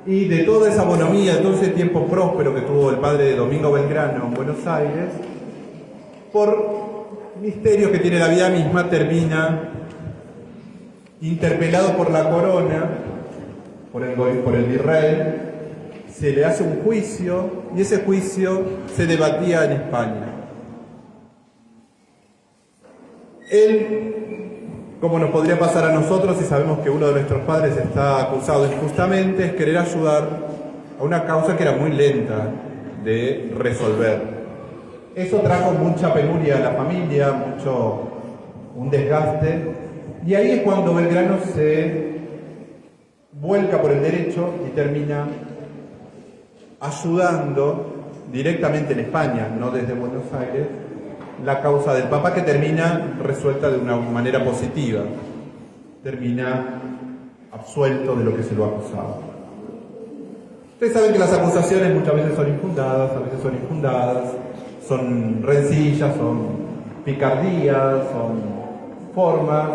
y de toda esa bonomía, de todo ese tiempo próspero que tuvo el padre de Domingo Belgrano en Buenos Aires, por misterios que tiene la vida misma, termina interpelado por la corona, por el virrey. Se le hace un juicio, y ese juicio se debatía en España. Él, como nos podría pasar a nosotros si sabemos que uno de nuestros padres está acusado injustamente, es querer ayudar a una causa que era muy lenta de resolver. Eso trajo mucha penuria a la familia, un desgaste, y ahí es cuando Belgrano se vuelca por el derecho y termina ayudando directamente en España, no desde Buenos Aires, la causa del Papa, que termina resuelta de una manera positiva, termina absuelto de lo que se lo acusaba. Ustedes saben que las acusaciones muchas veces son infundadas, a veces son infundadas, son rencillas, son picardías, son formas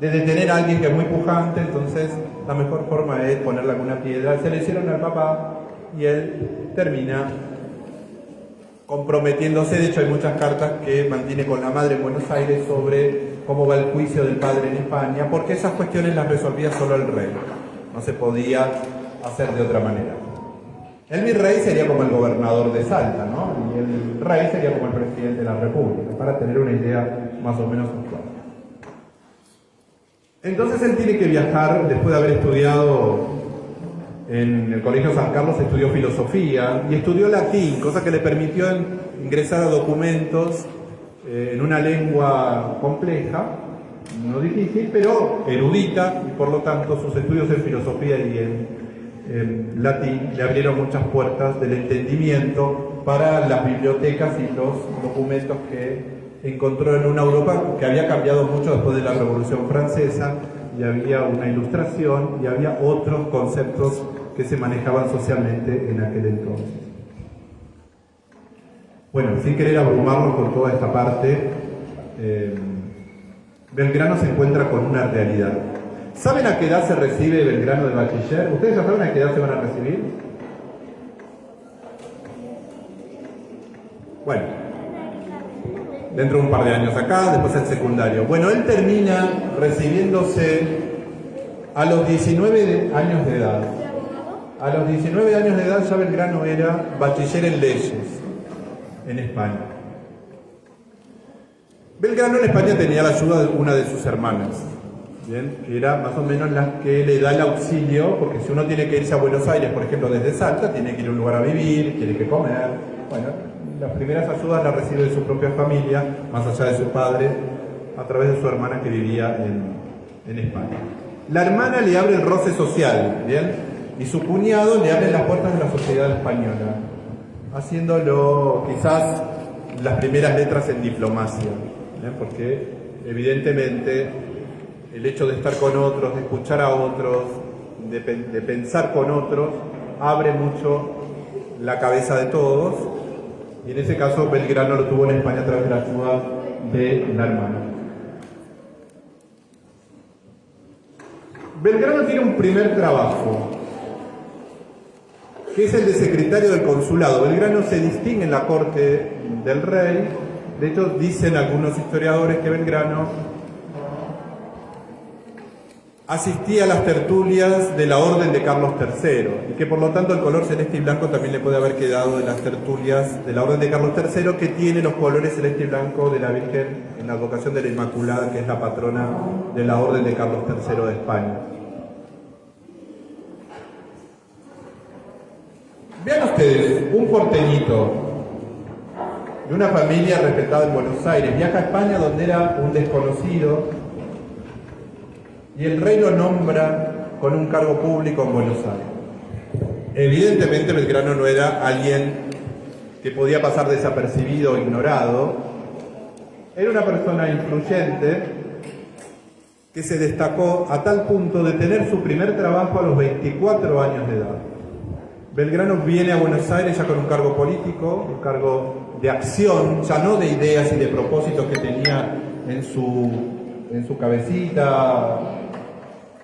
de detener a alguien que es muy pujante. Entonces la mejor forma es ponerle alguna piedra. Se le hicieron al Papa y él termina comprometiéndose. De hecho, hay muchas cartas que mantiene con la madre en Buenos Aires sobre cómo va el juicio del padre en España, porque esas cuestiones las resolvía solo el rey, no se podía hacer de otra manera. El virrey sería como el gobernador de Salta, ¿no? Y el rey sería como el presidente de la República, para tener una idea más o menos actual. Entonces él tiene que viajar, después de haber estudiado en el Colegio San Carlos, estudió filosofía y estudió latín, cosa que le permitió ingresar a documentos en una lengua compleja, no difícil, pero erudita, y por lo tanto sus estudios en filosofía y en latín le abrieron muchas puertas del entendimiento para las bibliotecas y los documentos que encontró en una Europa que había cambiado mucho después de la Revolución Francesa, y había una ilustración y había otros conceptos que se manejaban socialmente en aquel entonces. Bueno, sin querer abrumarnos con toda esta parte, Belgrano se encuentra con una realidad. ¿Saben a qué edad se recibe Belgrano de bachiller? ¿Ustedes ya saben a qué edad se van a recibir? dentro de un par de años acá, después el secundario. Bueno, él termina recibiéndose a los 19 años de edad. A los 19 años de edad ya Belgrano era bachiller en leyes en España. Belgrano en España tenía la ayuda de una de sus hermanas, ¿bien? Que era más o menos la que le da el auxilio, porque si uno tiene que irse a Buenos Aires, por ejemplo, desde Salta, tiene que ir a un lugar a vivir, tiene que comer. Bueno, las primeras ayudas las recibe de su propia familia, más allá de su padre, a través de su hermana que vivía en España. La hermana le abre el roce social, ¿bien? Y su cuñado le abre las puertas de la sociedad española, haciéndolo quizás las primeras letras en diplomacia, ¿bien? Porque evidentemente el hecho de estar con otros, de escuchar a otros, de pensar con otros, abre mucho la cabeza de todos, y en ese caso Belgrano lo tuvo en España a través de la ayuda de la hermana. Belgrano tiene un primer trabajo, que es el de secretario del consulado. Belgrano se distingue en la corte del rey. De hecho, dicen algunos historiadores que Belgrano asistía a las tertulias de la orden de Carlos III y que por lo tanto el color celeste y blanco también le puede haber quedado de las tertulias de la orden de Carlos III, que tiene los colores celeste y blanco de la Virgen en la advocación de la Inmaculada, que es la patrona de la orden de Carlos III de España. Vean ustedes, un porteñito de una familia respetada en Buenos Aires viaja a España, donde era un desconocido, y el rey lo nombra con un cargo público en Buenos Aires. Evidentemente Belgrano no era alguien que podía pasar desapercibido o ignorado. Era una persona influyente que se destacó a tal punto de tener su primer trabajo a los 24 años de edad. Belgrano viene a Buenos Aires ya con un cargo político, un cargo de acción, ya no de ideas y de propósitos que tenía en su cabecita,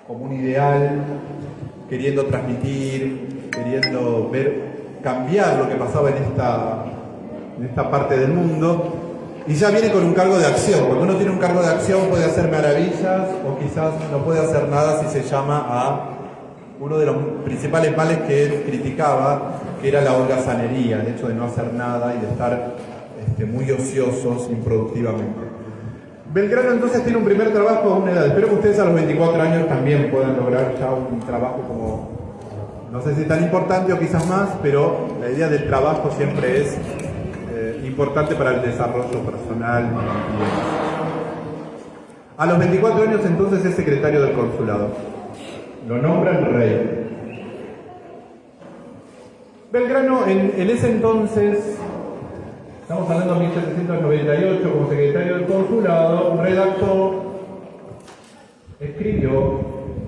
como un ideal, queriendo transmitir, queriendo cambiar lo que pasaba en esta parte del mundo, y ya viene con un cargo de acción. Cuando uno tiene un cargo de acción puede hacer maravillas, o quizás no puede hacer nada si se llama a uno de los principales males que él criticaba, que era la holgazanería, el hecho de no hacer nada y de estar muy ociosos improductivamente. Belgrano entonces tiene un primer trabajo a una edad. Espero que ustedes a los 24 años también puedan lograr ya un trabajo como, no sé si tan importante o quizás más, pero la idea del trabajo siempre es importante para el desarrollo personal. A los 24 años entonces es secretario del consulado. Lo nombra el rey. Belgrano en ese entonces, estamos hablando de 1798, como secretario del consulado, redactó, escribió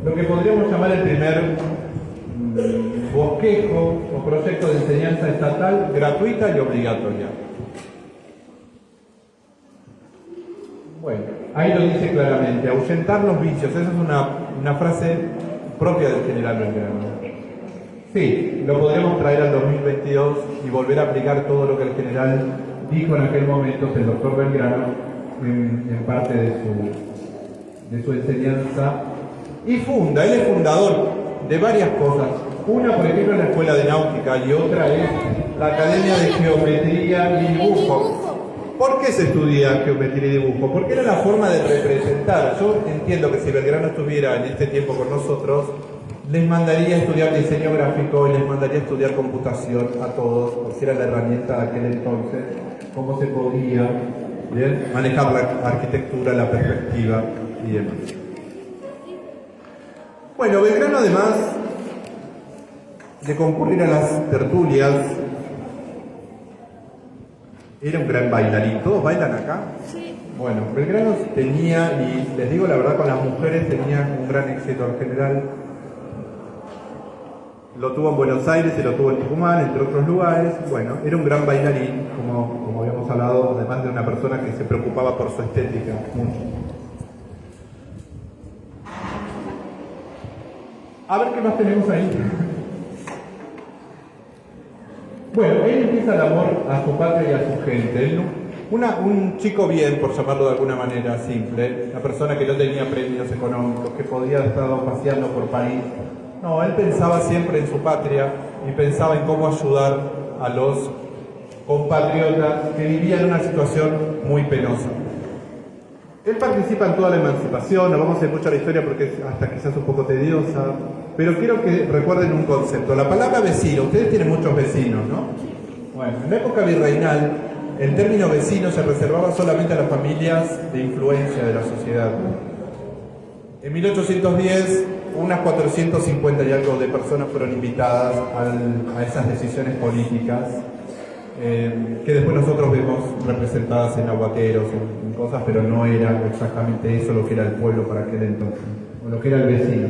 lo que podríamos llamar el primer bosquejo o proyecto de enseñanza estatal gratuita y obligatoria. Bueno, ahí lo dice claramente, ahuyentar los vicios. Esa es una frase propia del general Belgrano. Sí, lo podremos traer al 2022 y volver a aplicar todo lo que el general dijo en aquel momento, el doctor Belgrano, en parte de su enseñanza. Y él es fundador de varias cosas. Una, por ejemplo, es la Escuela de Náutica, y otra es la Academia de Geometría y Dibujo. ¿Por qué se estudia geometría y dibujo? Porque era la forma de representar. Yo entiendo que si Belgrano estuviera en este tiempo con nosotros, les mandaría a estudiar diseño gráfico y les mandaría a estudiar computación a todos, porque era la herramienta de aquel entonces, cómo se podía manejar la arquitectura, la perspectiva y demás. Bueno, Belgrano, además de concurrir a las tertulias, era un gran bailarín. ¿Todos bailan acá?
Sí.
Bueno, Belgrano tenía, y les digo la verdad, con las mujeres tenía un gran éxito en general. Lo tuvo en Buenos Aires y lo tuvo en Tucumán, entre otros lugares. Bueno, era un gran bailarín, como habíamos hablado, además de una persona que se preocupaba por su estética mucho. A ver qué más tenemos ahí. Bueno, él empieza el amor a su patria y a su gente. Él Un chico bien, por llamarlo de alguna manera simple, una persona que no tenía premios económicos, que podía haber estado paseando por París. No, él pensaba siempre en su patria y pensaba en cómo ayudar a los compatriotas que vivían una situación muy penosa. Él participa en toda la emancipación, no vamos a ir mucho a la historia porque es hasta quizás un poco tediosa, pero quiero que recuerden un concepto. La palabra vecino, ustedes tienen muchos vecinos, ¿no? Bueno, en la época virreinal, el término vecino se reservaba solamente a las familias de influencia de la sociedad. En 1810, unas 450 y algo de personas fueron invitadas a esas decisiones políticas que después nosotros vemos representadas en aguateros, en cosas, pero no era exactamente eso lo que era el pueblo para aquel entonces, o lo que era el vecino.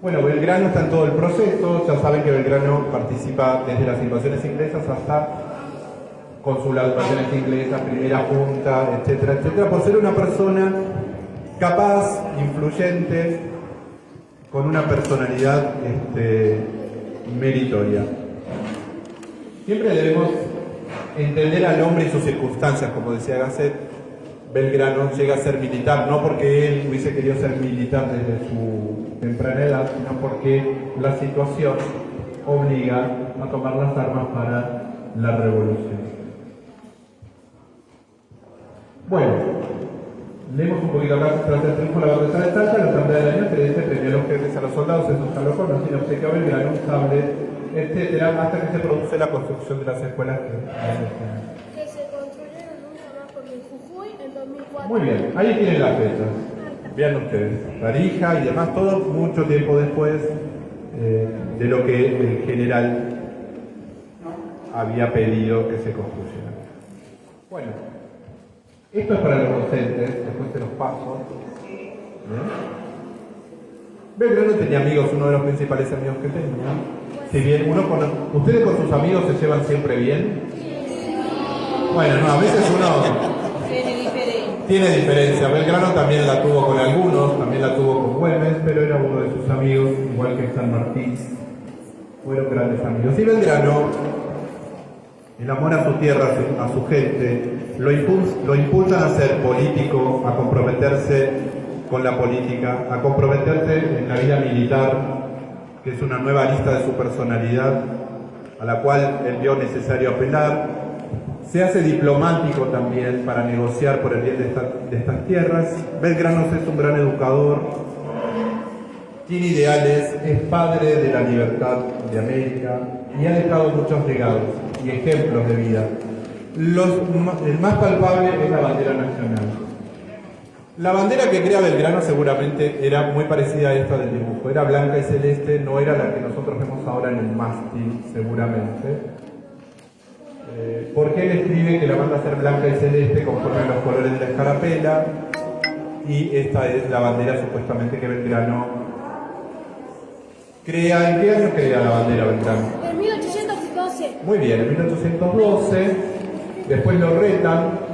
Bueno, Belgrano está en todo el proceso, ya saben que Belgrano participa desde las invasiones inglesas hasta consulaciones inglesas, primera junta, etcétera, etcétera, por ser una persona capaz, influyente, con una personalidad meritoria. Siempre debemos entender al hombre y sus circunstancias, como decía Gasset. Belgrano llega a ser militar, no porque él hubiese querido ser militar desde su temprana edad, sino porque la situación obliga a tomar las armas para la revolución. Bueno, leemos un poquito acá. Tras el triunfo de la batalla de Salta, la Asamblea del año 13 premió a los jefes a los soldados en sus jaloconos y obsequió a Belgrano un sable, etcétera, hasta que se produce la construcción de las escuelas
Que se construyeron en un semáforo en Jujuy en 2004.
Muy bien, ahí tienen las fechas. Vean ustedes, Tarija y demás, todo mucho tiempo después de lo que el general había pedido que se construyera. Bueno, esto es para los docentes, después se los paso. Belgrano tenía amigos, uno de los principales amigos que tenía. Si bien ¿ustedes con sus amigos se llevan siempre bien? Bueno, no, a veces uno tiene diferencia. Belgrano también la tuvo con algunos, también la tuvo con Güemes, pero era uno de sus amigos, igual que San Martín. Fueron grandes amigos. Y Belgrano, el amor a su tierra, a su gente, lo impulsan a ser político, a comprometerse con la política, a comprometerse en la vida militar, que es una nueva arista de su personalidad, a la cual él vio necesario apelar. Se hace diplomático también para negociar por el bien de estas tierras. Belgrano es un gran educador, tiene ideales, es padre de la libertad de América y ha dejado muchos legados y ejemplos de vida. El más palpable es la bandera nacional. La bandera que crea Belgrano seguramente era muy parecida a esta del dibujo. Era blanca y celeste, no era la que nosotros vemos ahora en el mástil, seguramente. Porque él escribe que la manda a ser blanca y celeste conforme a los colores de la escarapela. Y esta es la bandera supuestamente que Belgrano crea. ¿En qué año crea la bandera Belgrano?
En 1812.
Muy bien, en 1812. Después lo retan.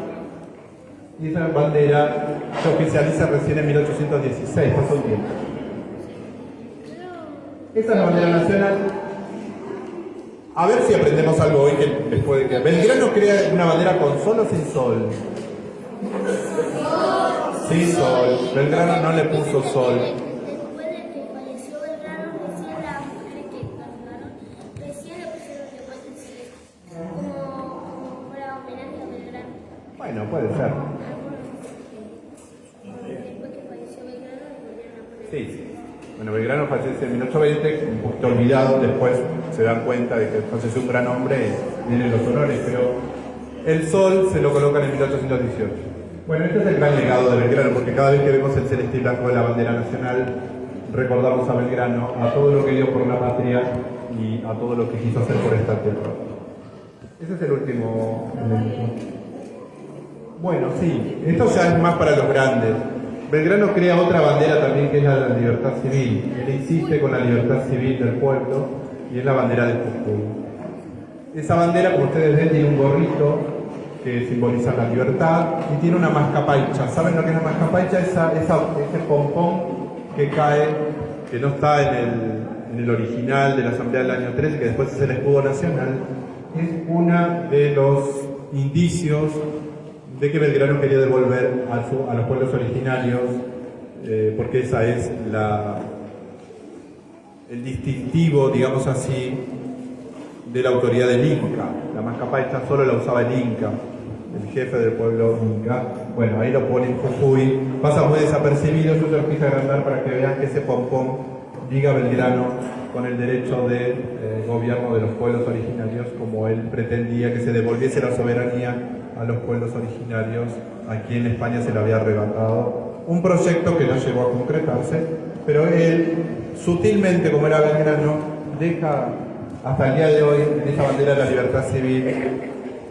Y esa bandera se oficializa recién en 1816, pasó un tiempo. Esa es la bandera nacional. A ver si aprendemos algo hoy que les puede quedar. Belgrano crea una bandera con sol o sin sol. Sin sol. Belgrano no le puso sol.
Después de que falleció Belgrano, recién las mujeres que cargaron, recién le pusieron de vuelta el celeste. Como para homenaje a Belgrano.
Bueno, puede ser.
Después que falleció Belgrano, le volvieron a poner.
Sí. Bueno, Belgrano fallece en 1820, un poquito olvidado, después se dan cuenta de que falleció un gran hombre y vienen los honores, pero el sol se lo colocan en 1818. Bueno, este es el gran legado de Belgrano, porque cada vez que vemos el celeste y blanco de la bandera nacional, recordamos a Belgrano, a todo lo que dio por la patria y a todo lo que quiso hacer por esta tierra. Ese es el último elemento. Bueno, sí, esto ya es más para los grandes. Belgrano crea otra bandera también, que es la de la libertad civil. Él insiste con la libertad civil del pueblo y es la bandera de Jujuy. Esa bandera, como ustedes ven, tiene un gorrito que simboliza la libertad y tiene una mascapaicha. ¿Saben lo que es la mascapaicha? Ese pompón que cae, que no está en el original de la Asamblea del año 13, que después es el escudo nacional, es una de los indicios de que Belgrano quería devolver a los pueblos originarios, porque esa es el distintivo, digamos así, de la autoridad del Inca. La mascapaicha solo la usaba el Inca, el jefe del pueblo Inca. Bueno, ahí lo pone en Jujuy, pasa muy desapercibido. Yo se lo quise agrandar para que vean que ese pompón liga Belgrano con el derecho de gobierno de los pueblos originarios, como él pretendía que se devolviese la soberanía a los pueblos originarios a quien España se le había arrebatado. Un proyecto que no llegó a concretarse, pero él, sutilmente, como era Belgrano, deja hasta el día de hoy en esa bandera de la libertad civil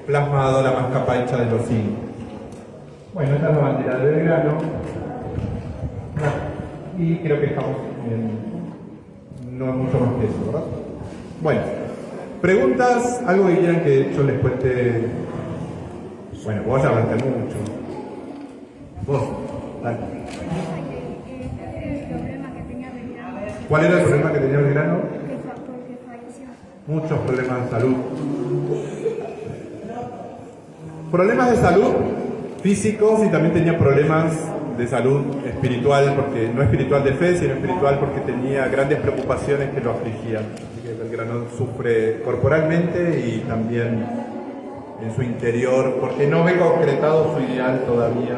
plasmado la mascapaicha de los incas. Bueno, esta es la bandera de Belgrano. Y creo que estamos no mucho más que eso, ¿verdad? Bueno, preguntas, algo que quieran que yo les cuente. Bueno, vos ya hablaste mucho. Vos, dale. ¿Cuál era el problema que tenía Belgrano?
Porque falleció.
Muchos problemas de salud. Problemas de salud físicos, y también tenía problemas de salud espiritual, porque no espiritual de fe, sino espiritual porque tenía grandes preocupaciones que lo afligían. Así que Belgrano sufre corporalmente y también en su interior, porque no ve concretado su ideal todavía,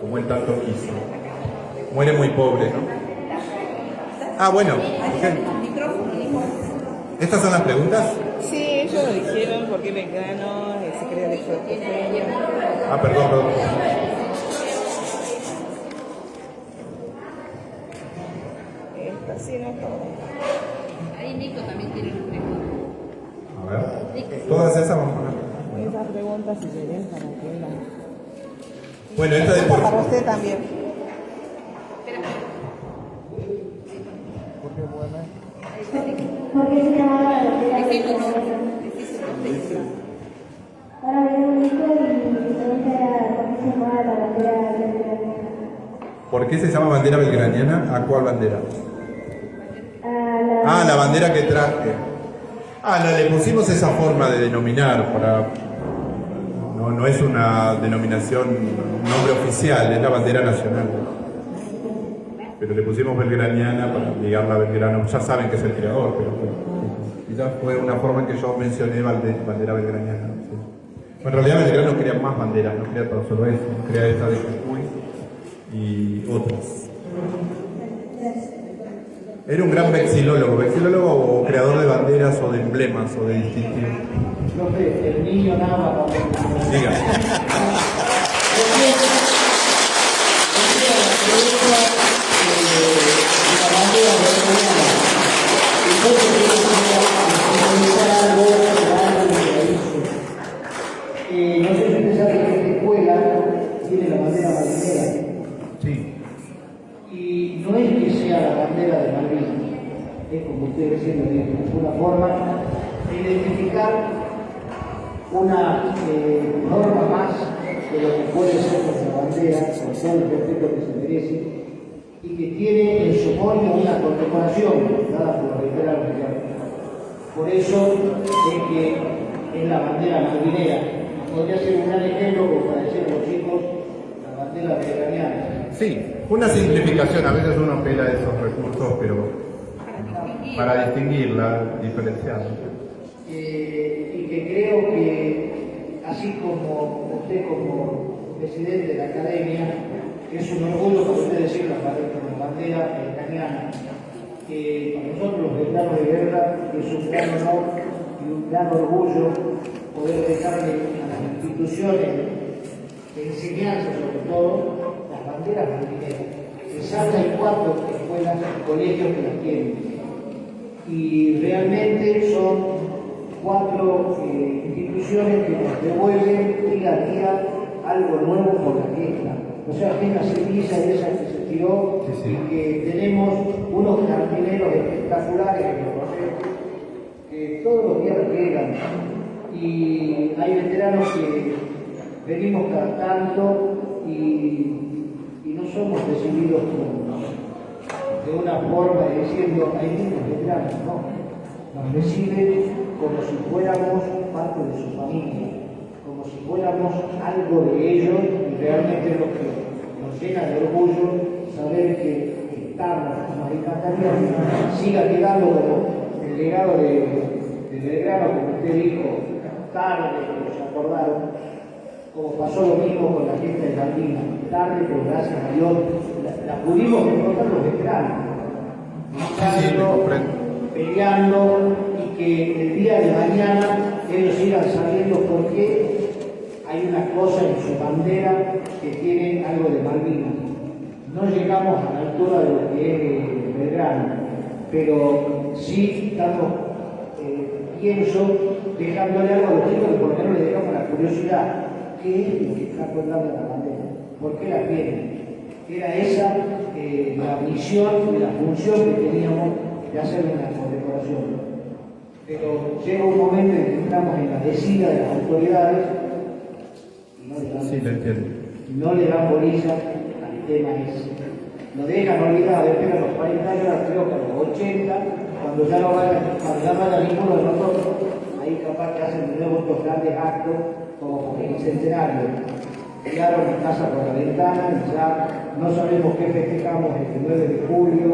como él tanto quiso. Muere muy pobre, ¿no? Ah, bueno. Okay. ¿Estas son las preguntas?
Sí, ellos lo dijeron porque Belgrano se quería de Fuerte.
Ah, perdón.
Esta sí no está.
Ahí Nico también tiene una pregunta.
A ver. Todas esas vamos a ver.
Esas preguntas si quieren para que la...
Bueno, esta de por...
Para usted también.
¿Por qué se llamaba la bandera belgraniana? Ahora viene un hijo y mi pregunta era ¿por qué se llamaba la bandera belgraniana?
¿Por qué se llama bandera belgraniana? ¿A cuál bandera?
A
Ah, la bandera que traje. Le pusimos esa forma de denominar para... No es una denominación, un nombre oficial, es la bandera nacional. Pero le pusimos belgraniana para ligarla a Belgrano. Ya saben que es el creador, pero quizás fue una forma en que yo mencioné bandera belgraniana. ¿Sí? Bueno, en realidad Belgrano quería más banderas, no quería todo solo eso, quería esta de Jujuy y otras. Era un gran vexilólogo o creador de banderas o de emblemas o de distintivos.
Profe, el niño nada.
Diga.
No sé si usted sabe que esta escuela tiene la bandera marinera.
Sí.
Y no es que sea la bandera de Malvinas, es como usted recién lo dijo, es una forma de identificar una norma más de lo que puede ser nuestra bandera, con todo el respeto que se merece, y que tiene en su moño una conmemoración dada por los veteranos de guerra. Por eso es que es la bandera malvinera. Podría ser un gran ejemplo, como para decir a los chicos, la bandera belgraniana.
Sí, una simplificación, a veces uno apela a esos recursos, pero para distinguirla, diferenciarla.
Y que creo que, así como usted como presidente de la academia, es un orgullo para usted decir la bandera belgraniana, que para nosotros los veteranos de guerra es un gran honor y un gran orgullo poder dejarle a las instituciones de enseñanza, sobre todo, las banderas malvineras. En Salta hay 4 escuelas y colegios que las tienen. Y realmente son 4 instituciones que nos devuelven día a día algo nuevo por la fiesta. O sea, que es la semilla de esa que se tiró,
sí, sí.
Y que tenemos unos jardineros espectaculares en los correos que todos los días llegan. Y hay veteranos que venimos cantando y no somos recibidos de una forma de diciendo hay niños veteranos, no. Nos reciben como si fuéramos parte de su familia. fuéramos algo de ellos, y realmente es lo que nos llena de orgullo saber que estamos, nos encantaría que siga quedando como el legado de Belgrano, como usted dijo, tarde, pero se acordaron, como pasó lo mismo con la gente de Malvinas, tarde, pero gracias a Dios la pudimos encontrar los veteranos, luchando, peleando, y que el día de mañana ellos sigan sabiendo por qué hay una cosa en su bandera que tiene algo de Malvinas. No llegamos a la altura de lo que es Belgrano, pero sí estamos, pienso, dejándole algo a los chicos, que por lo menos le dejamos la curiosidad. ¿Qué es lo que está colgando la bandera? ¿Por qué la tienen? Era esa la misión y la función que teníamos de hacer una condecoración. Pero llega un momento en que entramos en la decida de las autoridades y no le dan bolilla al tema ese. Lo dejan olvidado, después de los 40 años, creo que a los 80, cuando ya no vaya ninguno de nosotros, ahí capaz que hacen de nuevo estos grandes actos como el bicentenario. Tiraron la casa por la ventana y ya no sabemos qué festejamos el 9 de julio,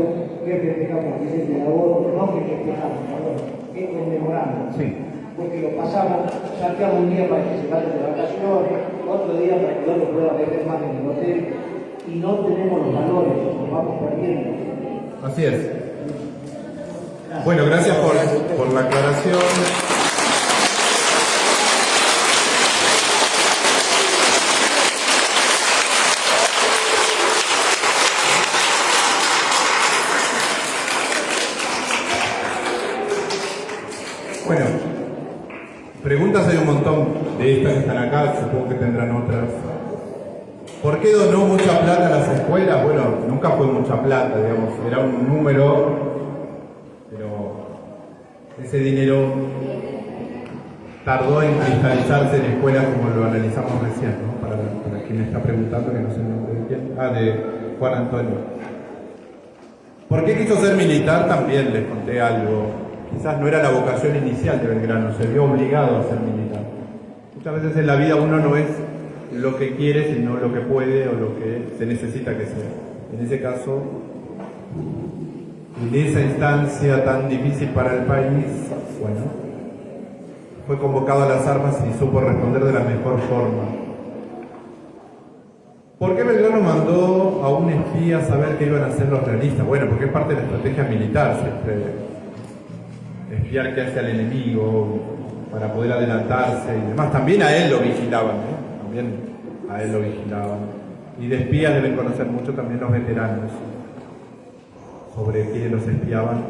qué festejamos el 17 de agosto, no qué festejamos, perdón, qué conmemoramos. Sí. Porque lo pasamos, saqueamos un día para que se vayan de vacaciones, otro día para que no lo pueda beber más en el hotel, y no tenemos los valores, nos vamos perdiendo.
Así es. Gracias. Bueno, gracias por la aclaración. Bueno, preguntas hay un montón de estas que están acá, supongo que tendrán otras. ¿Por qué donó mucha plata a las escuelas? Bueno, nunca fue mucha plata, digamos, era un número, pero ese dinero tardó en cristalizarse en escuelas como lo analizamos recién, ¿no? Para quien me está preguntando, que no sé el nombre de quién. De Juan Antonio. ¿Por qué quiso ser militar? También les conté algo. Quizás no era la vocación inicial de Belgrano, se vio obligado a ser militar. Muchas veces en la vida uno no es lo que quiere, sino lo que puede o lo que se necesita que sea. En ese caso, en esa instancia tan difícil para el país, bueno, fue convocado a las armas y supo responder de la mejor forma. ¿Por qué Belgrano mandó a un espía a saber qué iban a hacer los realistas? Bueno, porque es parte de la estrategia militar, siempre espiar qué hace al enemigo para poder adelantarse y demás. También a él lo vigilaban, ¿eh? También a él lo vigilaban. Y de espías deben conocer mucho también los veteranos, sobre quiénes los espiaban.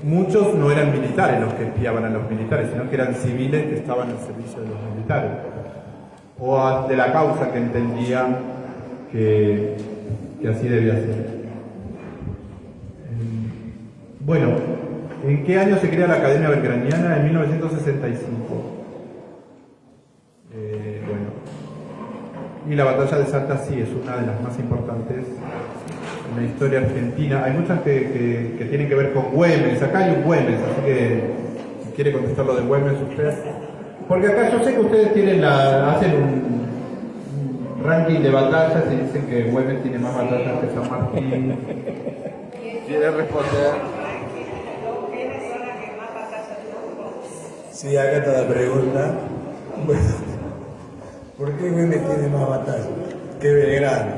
Muchos no eran militares los que espiaban a los militares, sino que eran civiles que estaban al servicio de los militares, o de la causa que entendían que así debía ser. Bueno, ¿en qué año se crea la Academia Belgraniana? En 1965. Bueno, y la batalla de Salta sí es una de las más importantes en la historia argentina. Hay muchas que tienen que ver con Güemes. Acá hay un Güemes, así que si quiere contestar lo de Güemes usted. Porque acá yo sé que ustedes hacen un ranking de batallas y dicen que Güemes tiene más batallas que San Martín. ¿Quiere responder?
Sí, acá está la pregunta. Bueno, ¿por qué Güemes tiene más batallas que Belgrano?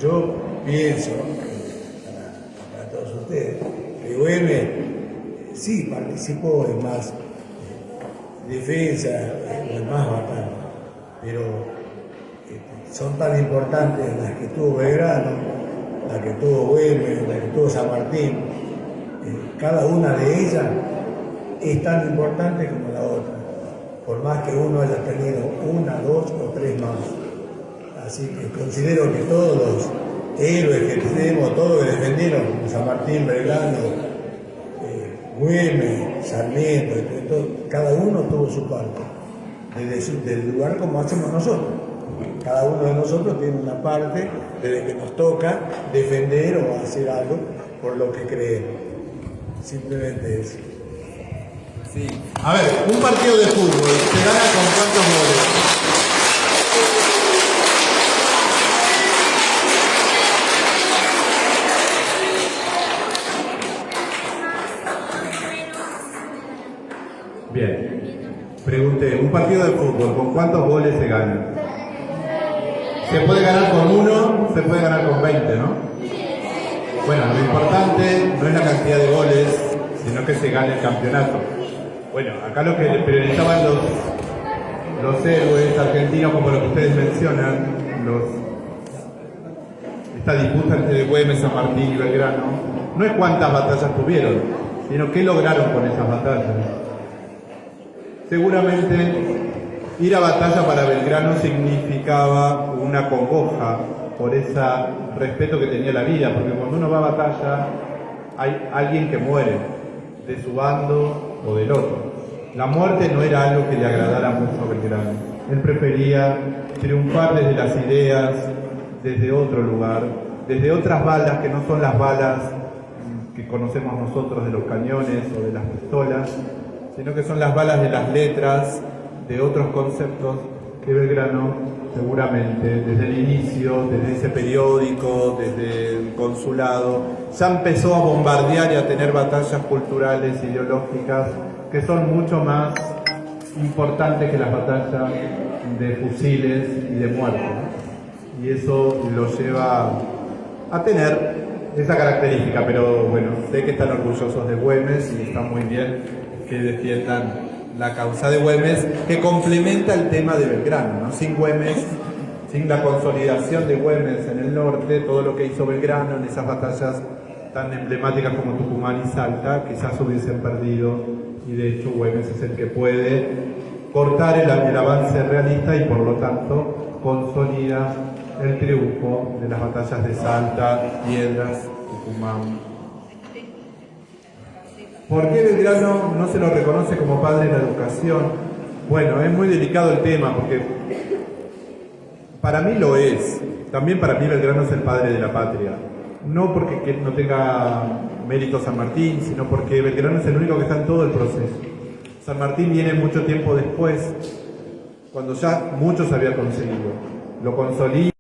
Yo pienso, para todos ustedes, que Güemes sí participó en más defensa, en más batallas, pero son tan importantes las que tuvo Belgrano, las que tuvo Güemes, las que tuvo San Martín. Cada una de ellas es tan importante como la otra, por más que uno haya tenido una, dos o tres más. Así que considero que todos los héroes que tenemos, todos los que defendieron, como San Martín, Belgrano, Güemes, Sarmiento, cada uno tuvo su parte, desde el lugar como hacemos nosotros. Cada uno de nosotros tiene una parte desde que nos toca defender o hacer algo por lo que creemos. Simplemente eso.
Sí. A ver, un partido de fútbol, ¿se gana con cuántos goles? Bien. Pregunté, un partido de fútbol, ¿con cuántos goles se gana? Se puede ganar con 1, se puede ganar con 20, ¿no? Bueno, lo importante no es la cantidad de goles, sino que se gane el campeonato. Bueno, acá lo que priorizaban los héroes argentinos, como lo que ustedes mencionan, esta disputa entre Güemes, San Martín y Belgrano, no es cuántas batallas tuvieron, sino qué lograron con esas batallas. Seguramente ir a batalla para Belgrano significaba una congoja por ese respeto que tenía la vida, porque cuando uno va a batalla hay alguien que muere de su bando o del otro. La muerte no era algo que le agradara mucho a Belgrano. Él prefería triunfar desde las ideas, desde otro lugar, desde otras balas que no son las balas que conocemos nosotros de los cañones o de las pistolas, sino que son las balas de las letras, de otros conceptos que Belgrano seguramente desde el inicio, desde ese periódico, desde el consulado, ya empezó a bombardear y a tener batallas culturales, ideológicas, que son mucho más importantes que las batallas de fusiles y de muerte, ¿no? Y eso lo lleva a tener esa característica, pero bueno, sé que están orgullosos de Güemes y está muy bien que defiendan la causa de Güemes, que complementa el tema de Belgrano, ¿no? Sin Güemes, sin la consolidación de Güemes en el norte, todo lo que hizo Belgrano en esas batallas tan emblemáticas como Tucumán y Salta, quizás hubiesen perdido, y de hecho Güemes es el que puede cortar el avance realista y por lo tanto consolida el triunfo de las batallas de Salta, Piedras, Tucumán. ¿Por qué Belgrano no se lo reconoce como padre de la educación? Bueno, es muy delicado el tema porque para mí lo es. También para mí Belgrano es el padre de la patria. No porque no tenga mérito San Martín, sino porque Belgrano es el único que está en todo el proceso. San Martín viene mucho tiempo después, cuando ya muchos había conseguido. Lo consolida.